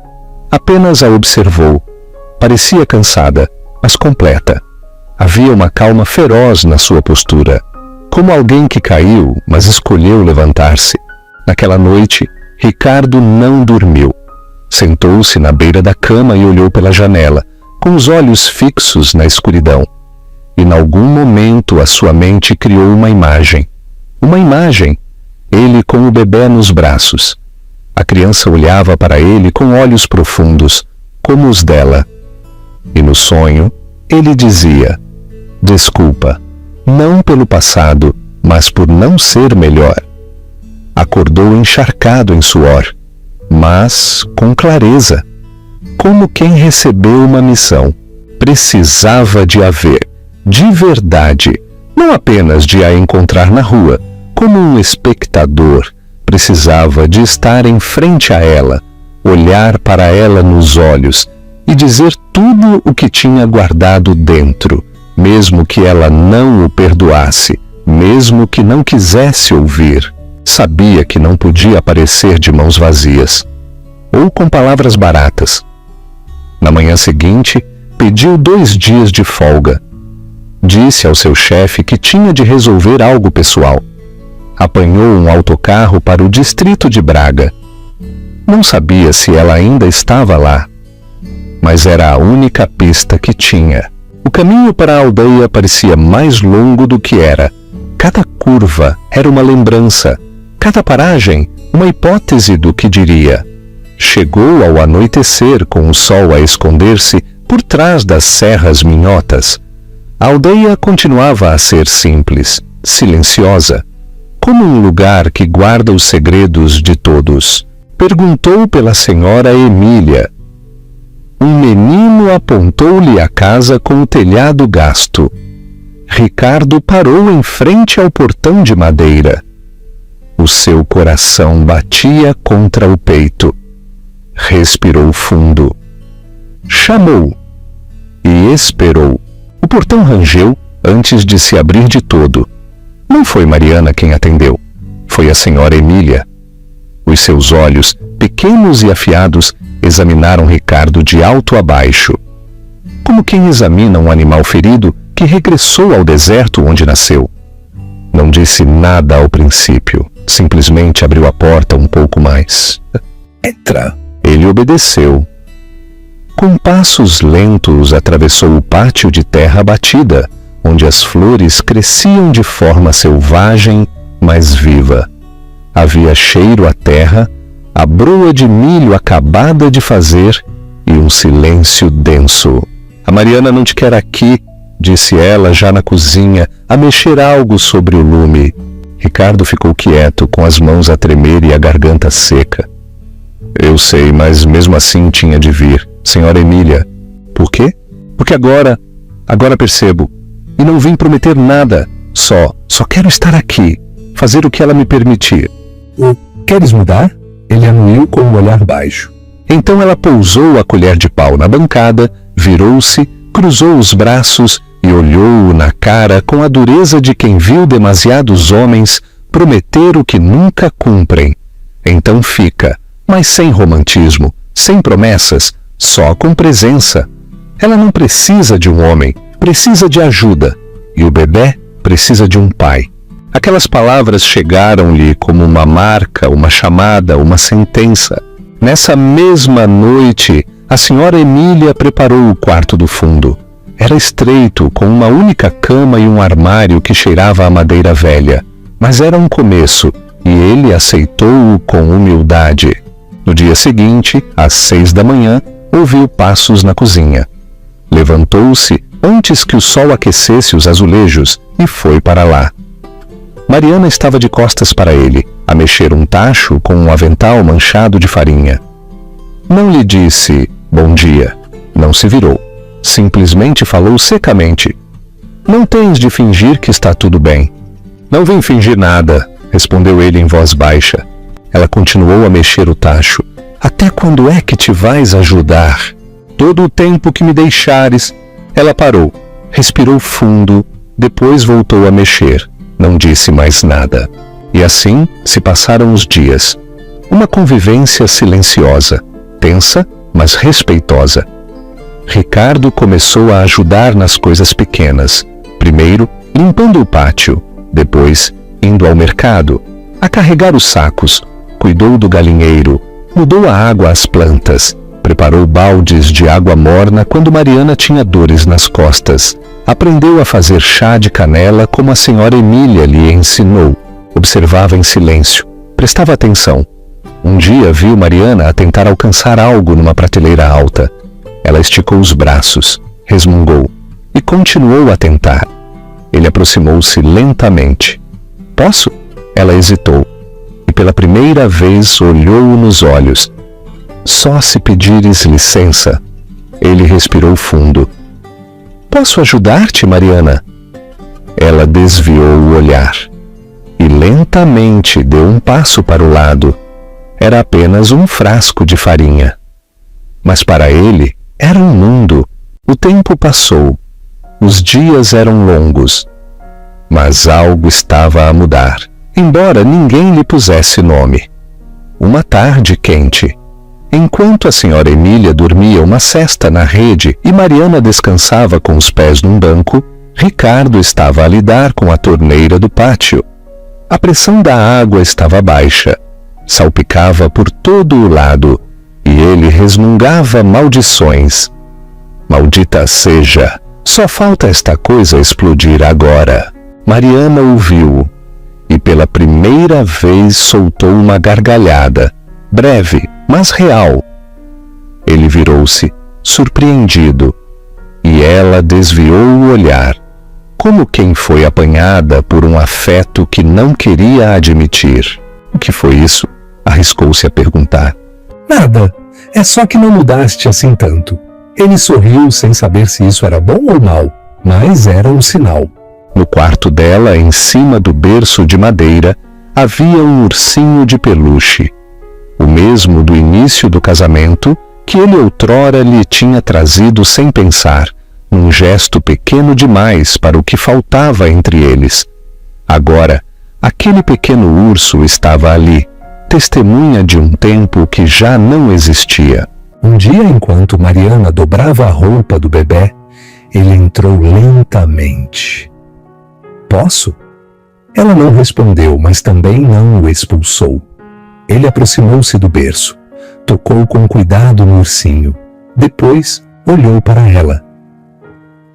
Apenas a observou. Parecia cansada, mas completa. Havia uma calma feroz na sua postura, como alguém que caiu, mas escolheu levantar-se. Naquela noite, Ricardo não dormiu. Sentou-se na beira da cama e olhou pela janela, com os olhos fixos na escuridão. E, em algum momento, a sua mente criou uma imagem. Uma imagem. Ele com o bebê nos braços. A criança olhava para ele com olhos profundos, como os dela. E no sonho, ele dizia: desculpa, não pelo passado, mas por não ser melhor. Acordou encharcado em suor, mas com clareza, como quem recebeu uma missão. Precisava de a ver, de verdade, não apenas de a encontrar na rua, como um espectador. Precisava de estar em frente a ela, olhar para ela nos olhos e dizer tudo o que tinha guardado dentro, mesmo que ela não o perdoasse, mesmo que não quisesse ouvir. Sabia que não podia aparecer de mãos vazias, ou com palavras baratas. Na manhã seguinte, pediu 2 dias de folga. Disse ao seu chefe que tinha de resolver algo pessoal. Apanhou um autocarro para o distrito de Braga. Não sabia se ela ainda estava lá, mas era a única pista que tinha. O caminho para a aldeia parecia mais longo do que era. Cada curva era uma lembrança, cada paragem uma hipótese do que diria. Chegou ao anoitecer com o sol a esconder-se por trás das serras minhotas. A aldeia continuava a ser simples, silenciosa, como um lugar que guarda os segredos de todos. Perguntou pela senhora Emília. Um menino apontou-lhe a casa com o telhado gasto. Ricardo parou em frente ao portão de madeira. O seu coração batia contra o peito. Respirou fundo. Chamou e esperou. O portão rangeu antes de se abrir de todo. Não foi Mariana quem atendeu. Foi a senhora Emília. Os seus olhos, pequenos e afiados, examinaram Ricardo de alto a baixo, como quem examina um animal ferido que regressou ao deserto onde nasceu. Não disse nada ao princípio, simplesmente abriu a porta um pouco mais. Entra. Ele obedeceu. Com passos lentos atravessou o pátio de terra batida, onde as flores cresciam de forma selvagem, mas viva. Havia cheiro a terra, a broa de milho acabada de fazer e um silêncio denso. A Mariana não te quer aqui, disse ela já na cozinha, a mexer algo sobre o lume. Ricardo ficou quieto, com as mãos a tremer e a garganta seca. Eu sei, mas mesmo assim tinha de vir. Senhora Emília. Por quê? Porque agora percebo. E não vim prometer nada. Só quero estar aqui, fazer o que ela me permitir. Queres mudar? Ele anuiu com um olhar baixo. Então ela pousou a colher de pau na bancada, virou-se, cruzou os braços e olhou-o na cara com a dureza de quem viu demasiados homens prometer o que nunca cumprem. Então fica, mas sem romantismo, sem promessas, só com presença. Ela não precisa de um homem, precisa de ajuda. E o bebê precisa de um pai. Aquelas palavras chegaram-lhe como uma marca, uma chamada, uma sentença. Nessa mesma noite, a senhora Emília preparou o quarto do fundo. Era estreito, com uma única cama e um armário que cheirava a madeira velha. Mas era um começo, e ele aceitou-o com humildade. No dia seguinte, às 6 da manhã, ouviu passos na cozinha. Levantou-se antes que o sol aquecesse os azulejos e foi para lá. Mariana estava de costas para ele, a mexer um tacho com um avental manchado de farinha. Não lhe disse bom dia, não se virou. Simplesmente falou secamente. Não tens de fingir que está tudo bem. Não vim fingir nada, respondeu ele em voz baixa. Ela continuou a mexer o tacho. Até quando é que te vais ajudar? Todo o tempo que me deixares. Ela parou, respirou fundo, depois voltou a mexer. Não disse mais nada. E assim se passaram os dias. Uma convivência silenciosa, tensa, mas respeitosa. Ricardo começou a ajudar nas coisas pequenas. Primeiro, limpando o pátio. Depois, indo ao mercado, a carregar os sacos. Cuidou do galinheiro. Mudou a água às plantas. Preparou baldes de água morna quando Mariana tinha dores nas costas. Aprendeu a fazer chá de canela como a senhora Emília lhe ensinou. Observava em silêncio. Prestava atenção. Um dia viu Mariana a tentar alcançar algo numa prateleira alta. Ela esticou os braços, resmungou e continuou a tentar. Ele aproximou-se lentamente. Posso? Ela hesitou e pela primeira vez olhou-o nos olhos. Só se pedires licença. Ele respirou fundo. Posso ajudar-te, Mariana? Ela desviou o olhar e lentamente deu um passo para o lado. Era apenas um frasco de farinha. Mas para ele era um mundo. O tempo passou. Os dias eram longos. Mas algo estava a mudar, embora ninguém lhe pusesse nome. Uma tarde quente, enquanto a senhora Emília dormia uma sesta na rede e Mariana descansava com os pés num banco, Ricardo estava a lidar com a torneira do pátio. A pressão da água estava baixa, salpicava por todo o lado, e ele resmungava maldições. Maldita seja, só falta esta coisa explodir agora. Mariana ouviu e pela primeira vez soltou uma gargalhada, breve, mas real. Ele virou-se, surpreendido, e ela desviou o olhar, como quem foi apanhada por um afeto que não queria admitir. O que foi isso? Arriscou-se a perguntar. Nada, é só que não mudaste assim tanto. Ele sorriu sem saber se isso era bom ou mal, mas era um sinal. No quarto dela, em cima do berço de madeira, havia um ursinho de peluche, o mesmo do início do casamento que ele outrora lhe tinha trazido sem pensar, num gesto pequeno demais para o que faltava entre eles. Agora, aquele pequeno urso estava ali, testemunha de um tempo que já não existia. Um dia, enquanto Mariana dobrava a roupa do bebê, ele entrou lentamente. Posso? Ela não respondeu, mas também não o expulsou. Ele aproximou-se do berço, tocou com cuidado no ursinho. Depois, olhou para ela.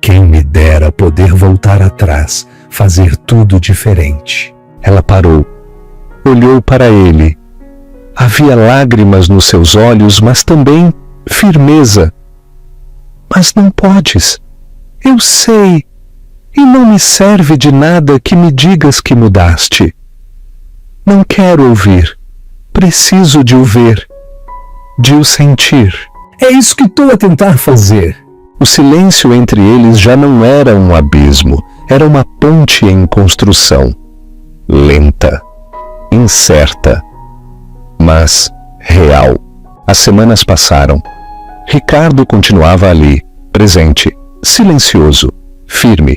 Quem me dera poder voltar atrás, fazer tudo diferente. Ela parou, olhou para ele. Havia lágrimas nos seus olhos, mas também firmeza. Mas não podes. Eu sei. E não me serve de nada que me digas que mudaste. Não quero ouvir. Preciso de o ver, de o sentir. É isso que estou a tentar fazer. O silêncio entre eles já não era um abismo, era uma ponte em construção. Lenta, incerta, mas real. As semanas passaram. Ricardo continuava ali, presente, silencioso, firme.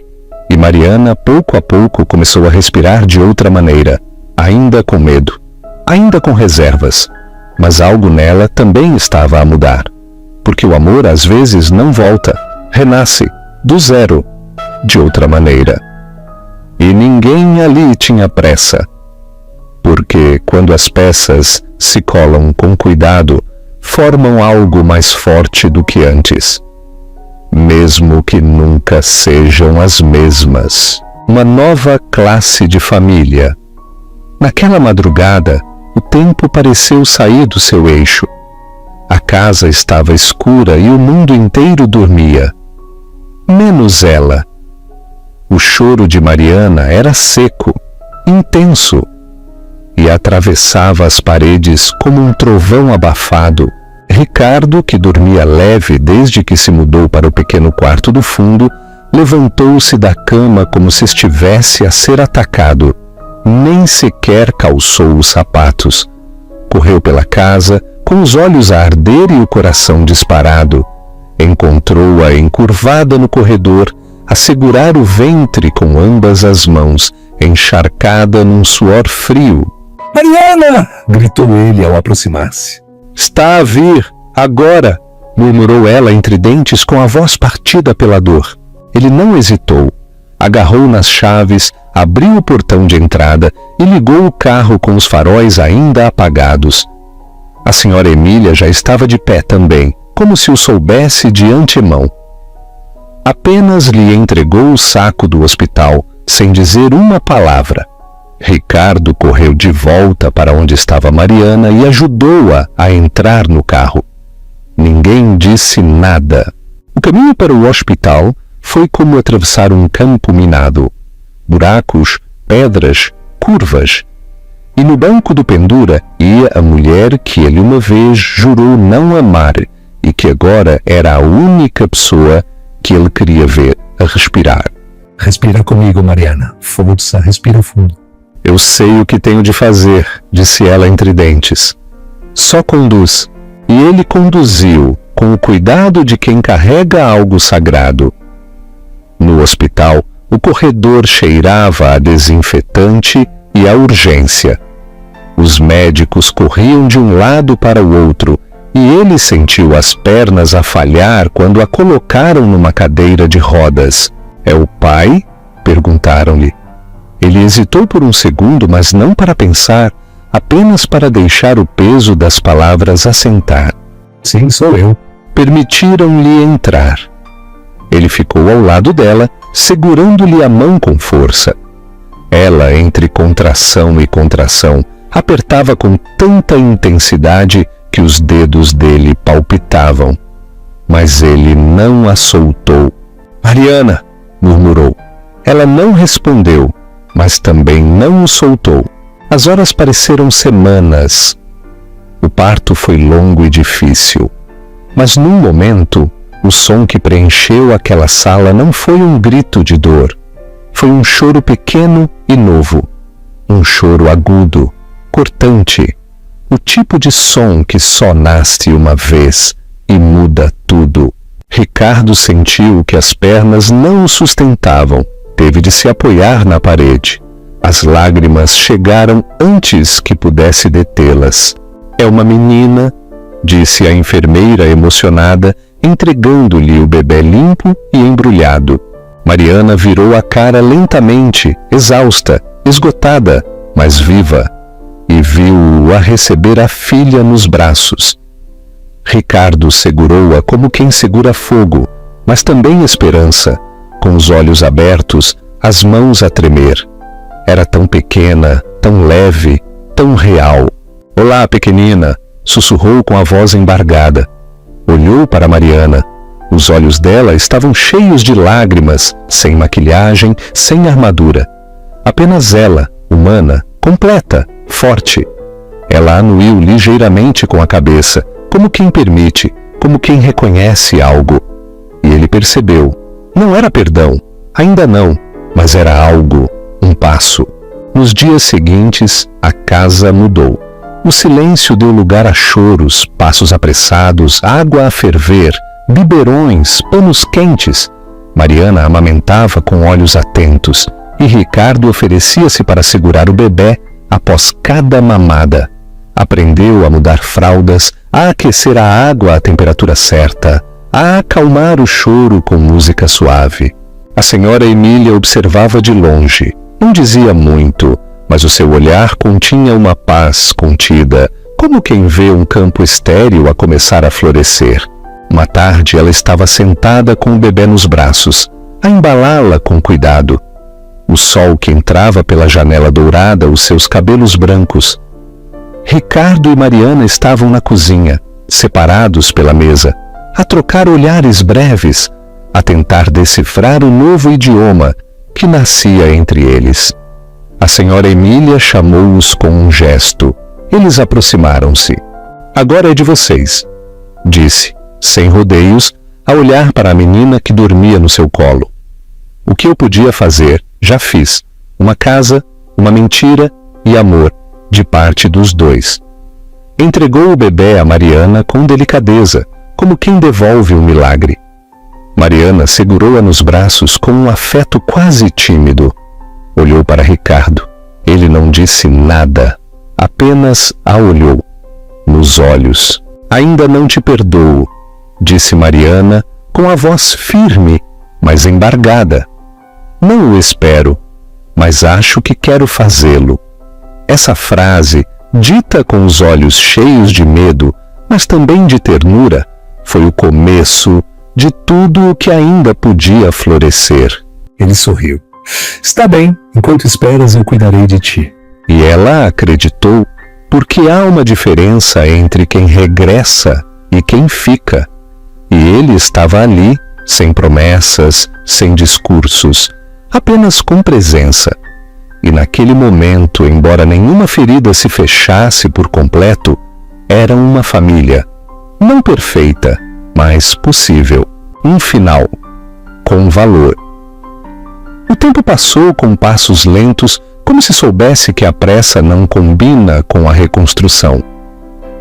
E Mariana, pouco a pouco, começou a respirar de outra maneira, ainda com medo, ainda com reservas. Mas algo nela também estava a mudar. Porque o amor às vezes não volta, renasce, do zero, de outra maneira. E ninguém ali tinha pressa. Porque quando as peças se colam com cuidado, formam algo mais forte do que antes. Mesmo que nunca sejam as mesmas. Uma nova classe de família. Naquela madrugada, o tempo pareceu sair do seu eixo. A casa estava escura e o mundo inteiro dormia. Menos ela. O choro de Mariana era seco, intenso, e atravessava as paredes como um trovão abafado. Ricardo, que dormia leve desde que se mudou para o pequeno quarto do fundo, levantou-se da cama como se estivesse a ser atacado. Nem sequer calçou os sapatos. Correu pela casa, com os olhos a arder e o coração disparado. Encontrou-a encurvada no corredor, a segurar o ventre com ambas as mãos, encharcada num suor frio. Mariana! Gritou ele ao aproximar-se. Está a vir, agora! Murmurou ela entre dentes com a voz partida pela dor. Ele não hesitou. Agarrou nas chaves, abriu o portão de entrada e ligou o carro com os faróis ainda apagados. A senhora Emília já estava de pé também, como se o soubesse de antemão. Apenas lhe entregou o saco do hospital, sem dizer uma palavra. Ricardo correu de volta para onde estava Mariana e ajudou-a a entrar no carro. Ninguém disse nada. O caminho para o hospital foi como atravessar um campo minado. Buracos, pedras, curvas. E no banco do pendura ia a mulher que ele uma vez jurou não amar e que agora era a única pessoa que ele queria ver a respirar. Respira comigo, Mariana. Força, respira fundo. Eu sei o que tenho de fazer, disse ela entre dentes. Só conduz. E ele conduziu, com o cuidado de quem carrega algo sagrado. No hospital, o corredor cheirava a desinfetante e a urgência. Os médicos corriam de um lado para o outro, e ele sentiu as pernas a falhar quando a colocaram numa cadeira de rodas. É o pai? Perguntaram-lhe. Ele hesitou por um segundo, mas não para pensar, apenas para deixar o peso das palavras assentar. Sim, sou eu. Permitiram-lhe entrar. Ele ficou ao lado dela, segurando-lhe a mão com força. Ela, entre contração e contração, apertava com tanta intensidade que os dedos dele palpitavam. Mas ele não a soltou. Mariana, murmurou. Ela não respondeu, mas também não o soltou. As horas pareceram semanas. O parto foi longo e difícil. Mas num momento, o som que preencheu aquela sala não foi um grito de dor. Foi um choro pequeno e novo. Um choro agudo, cortante. O tipo de som que só nasce uma vez e muda tudo. Ricardo sentiu que as pernas não o sustentavam. Teve de se apoiar na parede. As lágrimas chegaram antes que pudesse detê-las. É uma menina, disse a enfermeira emocionada, entregando-lhe o bebê limpo e embrulhado. Mariana virou a cara lentamente, exausta, esgotada, mas viva, e viu-o a receber a filha nos braços. Ricardo segurou-a como quem segura fogo, mas também esperança, com os olhos abertos, as mãos a tremer. Era tão pequena, tão leve, tão real. Olá, pequenina, sussurrou com a voz embargada. Olhou para Mariana. Os olhos dela estavam cheios de lágrimas, sem maquilhagem, sem armadura. Apenas ela, humana, completa, forte. Ela anuiu ligeiramente com a cabeça, como quem permite, como quem reconhece algo. E ele percebeu. Não era perdão, ainda não, mas era algo, um passo. Nos dias seguintes, a casa mudou. O silêncio deu lugar a choros, passos apressados, água a ferver, biberões, panos quentes. Mariana amamentava com olhos atentos e Ricardo oferecia-se para segurar o bebê após cada mamada. Aprendeu a mudar fraldas, a aquecer a água à temperatura certa, a acalmar o choro com música suave. A senhora Emília observava de longe. Não dizia muito, mas o seu olhar continha uma paz contida, como quem vê um campo estéril a começar a florescer. Uma tarde ela estava sentada com o bebê nos braços, a embalá-la com cuidado. O sol que entrava pela janela dourada os seus cabelos brancos. Ricardo e Mariana estavam na cozinha, separados pela mesa, a trocar olhares breves, a tentar decifrar o novo idioma que nascia entre eles. A senhora Emília chamou-os com um gesto. Eles aproximaram-se. Agora é de vocês, disse, sem rodeios, a olhar para a menina que dormia no seu colo. O que eu podia fazer, já fiz. Uma casa, uma mentira e amor, de parte dos dois. Entregou o bebê a Mariana com delicadeza, como quem devolve um milagre. Mariana segurou-a nos braços com um afeto quase tímido. Olhou para Ricardo. Ele não disse nada, apenas a olhou. Nos olhos. Ainda não te perdoo, disse Mariana, com a voz firme, mas embargada. Não o espero, mas acho que quero fazê-lo. Essa frase, dita com os olhos cheios de medo, mas também de ternura, foi o começo de tudo o que ainda podia florescer. Ele sorriu. Está bem, enquanto esperas eu cuidarei de ti. E ela acreditou, porque há uma diferença entre quem regressa e quem fica. E ele estava ali, sem promessas, sem discursos, apenas com presença. E naquele momento, embora nenhuma ferida se fechasse por completo, eram uma família, não perfeita, mas possível, um final. com valor. O tempo passou com passos lentos, como se soubesse que a pressa não combina com a reconstrução.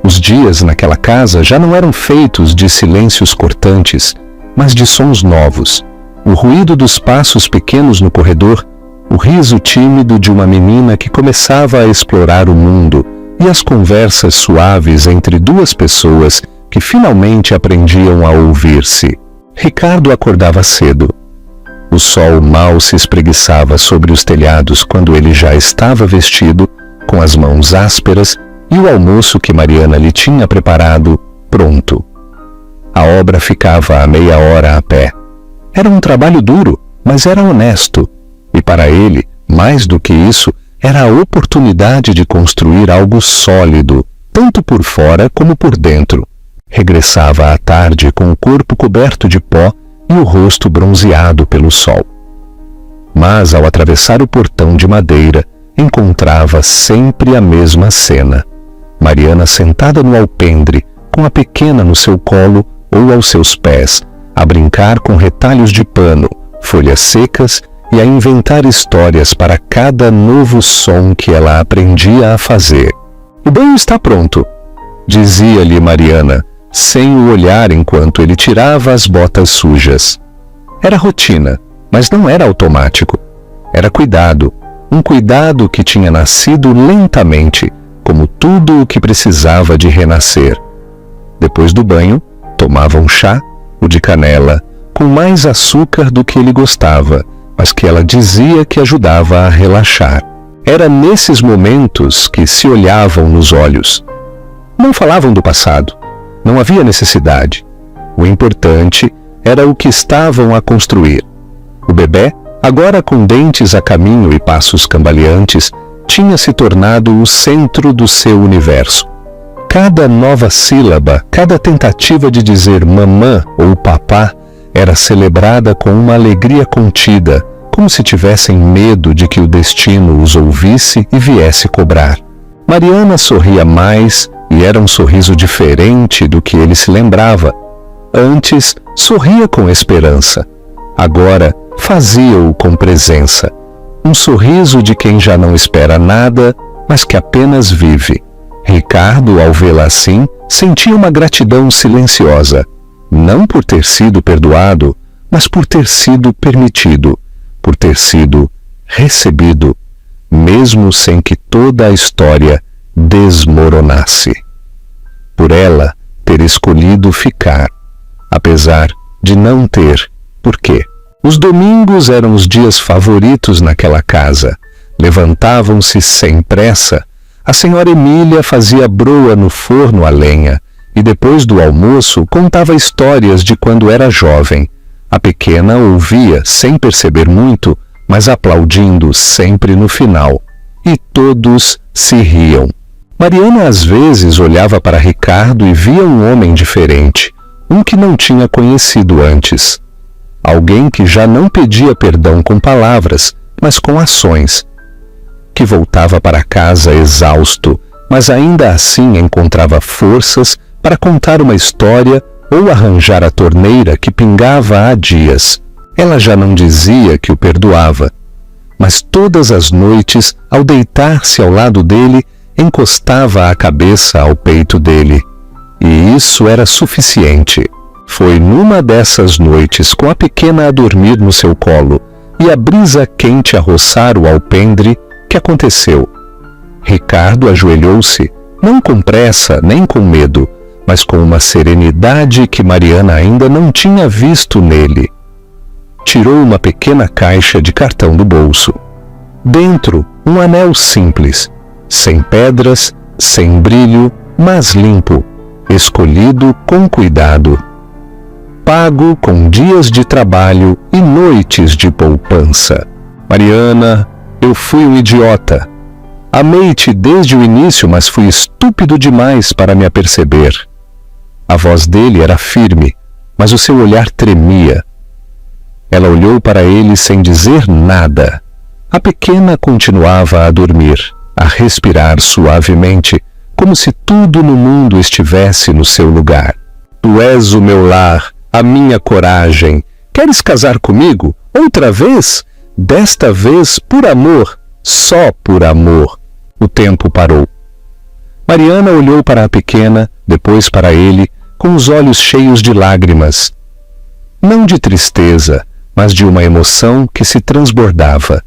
Os dias naquela casa já não eram feitos de silêncios cortantes, mas de sons novos. O ruído dos passos pequenos no corredor, o riso tímido de uma menina que começava a explorar o mundo e as conversas suaves entre duas pessoas que finalmente aprendiam a ouvir-se. Ricardo acordava cedo. O sol mal se espreguiçava sobre os telhados quando ele já estava vestido, com as mãos ásperas, e o almoço que Mariana lhe tinha preparado, pronto. A obra ficava a meia hora a pé. Era um trabalho duro, mas era honesto. E para ele, mais do que isso, era a oportunidade de construir algo sólido, tanto por fora como por dentro. Regressava à tarde com o corpo coberto de pó e o rosto bronzeado pelo sol. Mas, ao atravessar o portão de madeira, encontrava sempre a mesma cena. Mariana sentada no alpendre, com a pequena no seu colo ou aos seus pés, a brincar com retalhos de pano, folhas secas e a inventar histórias para cada novo som que ela aprendia a fazer. "O banho está pronto", dizia-lhe Mariana, sem o olhar enquanto ele tirava as botas sujas. Era rotina, mas não era automático. Era cuidado, um cuidado que tinha nascido lentamente, como tudo o que precisava de renascer. Depois do banho, tomava um chá, o de canela, com mais açúcar do que ele gostava, mas que ela dizia que ajudava a relaxar. Era nesses momentos que se olhavam nos olhos. Não falavam do passado. Não havia necessidade. O importante era o que estavam a construir. O bebé, agora com dentes a caminho e passos cambaleantes, tinha se tornado o centro do seu universo. Cada nova sílaba, cada tentativa de dizer mamã ou papá, era celebrada com uma alegria contida, como se tivessem medo de que o destino os ouvisse e viesse cobrar. Mariana sorria mais, e era um sorriso diferente do que ele se lembrava. Antes, sorria com esperança. Agora, fazia-o com presença. Um sorriso de quem já não espera nada, mas que apenas vive. Ricardo, ao vê-la assim, sentia uma gratidão silenciosa. Não por ter sido perdoado, mas por ter sido permitido, por ter sido recebido, mesmo sem que toda a história desmoronasse. Por ela ter escolhido ficar, apesar de não ter porquê. Os domingos eram os dias favoritos naquela casa. Levantavam-se sem pressa. A senhora Emília fazia broa no forno a lenha e depois do almoço contava histórias de quando era jovem. A pequena ouvia sem perceber muito, mas aplaudindo sempre no final. E todos se riam. Mariana às vezes olhava para Ricardo e via um homem diferente, um que não tinha conhecido antes. Alguém que já não pedia perdão com palavras, mas com ações. Que voltava para casa exausto, mas ainda assim encontrava forças para contar uma história ou arranjar a torneira que pingava há dias. Ela já não dizia que o perdoava, mas todas as noites, ao deitar-se ao lado dele, encostava a cabeça ao peito dele. E isso era suficiente. Foi numa dessas noites, com a pequena a dormir no seu colo e a brisa quente a roçar o alpendre, que aconteceu. Ricardo ajoelhou-se, não com pressa nem com medo, mas com uma serenidade que Mariana ainda não tinha visto nele. Tirou uma pequena caixa de cartão do bolso. Dentro, um anel simples, sem pedras, sem brilho, mas limpo, escolhido com cuidado. Pago com dias de trabalho e noites de poupança. Mariana, eu fui um idiota. Amei-te desde o início, mas fui estúpido demais para me aperceber. A voz dele era firme, mas o seu olhar tremia. Ela olhou para ele sem dizer nada. A pequena continuava a dormir, a respirar suavemente, como se tudo no mundo estivesse no seu lugar. Tu és o meu lar, a minha coragem, Queres casar comigo? Outra vez? Desta vez por amor, só por amor. O tempo parou. Mariana olhou para a pequena, depois para ele, com os olhos cheios de lágrimas. Não de tristeza, mas de uma emoção que se transbordava.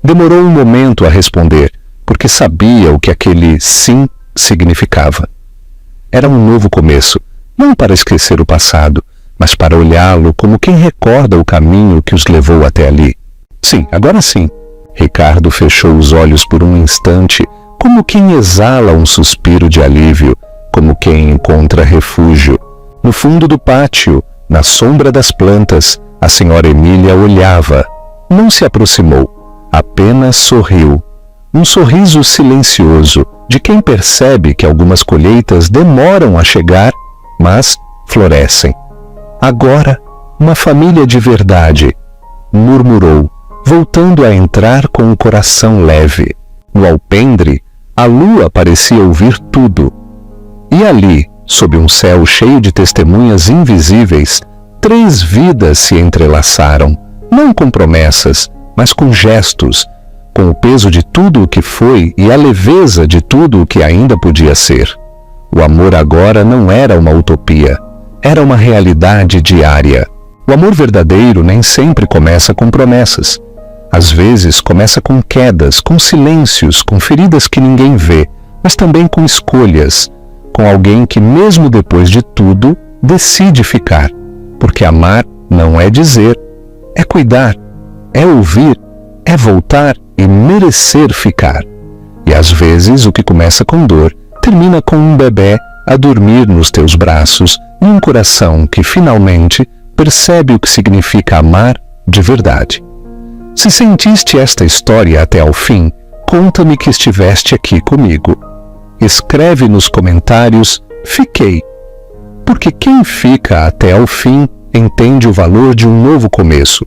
Demorou um momento a responder, porque sabia o que aquele sim significava. Era um novo começo, não para esquecer o passado, mas para olhá-lo como quem recorda o caminho que os levou até ali. Sim, agora sim. Ricardo fechou os olhos por um instante, como quem exala um suspiro de alívio, como quem encontra refúgio. No fundo do pátio, na sombra das plantas, a senhora Emília olhava. Não se aproximou, apenas sorriu. Um sorriso silencioso, de quem percebe que algumas colheitas demoram a chegar, mas florescem. Agora, uma família de verdade, murmurou, voltando a entrar com o coração leve. No alpendre, a lua parecia ouvir tudo. E ali, sob um céu cheio de testemunhas invisíveis, 3 vidas se entrelaçaram, não com promessas, mas com gestos, com o peso de tudo o que foi e a leveza de tudo o que ainda podia ser. O amor agora não era uma utopia, era uma realidade diária. O amor verdadeiro nem sempre começa com promessas. Às vezes começa com quedas, com silêncios, com feridas que ninguém vê, mas também com escolhas, com alguém que mesmo depois de tudo decide ficar. Porque amar não é dizer, é cuidar, é ouvir, é voltar e merecer ficar. E às vezes o que começa com dor termina com um bebê a dormir nos teus braços e um coração que finalmente percebe o que significa amar de verdade. Se sentiste esta história até ao fim, conta-me que estiveste aqui comigo. Escreve nos comentários "Fiquei", porque quem fica até ao fim entende o valor de um novo começo.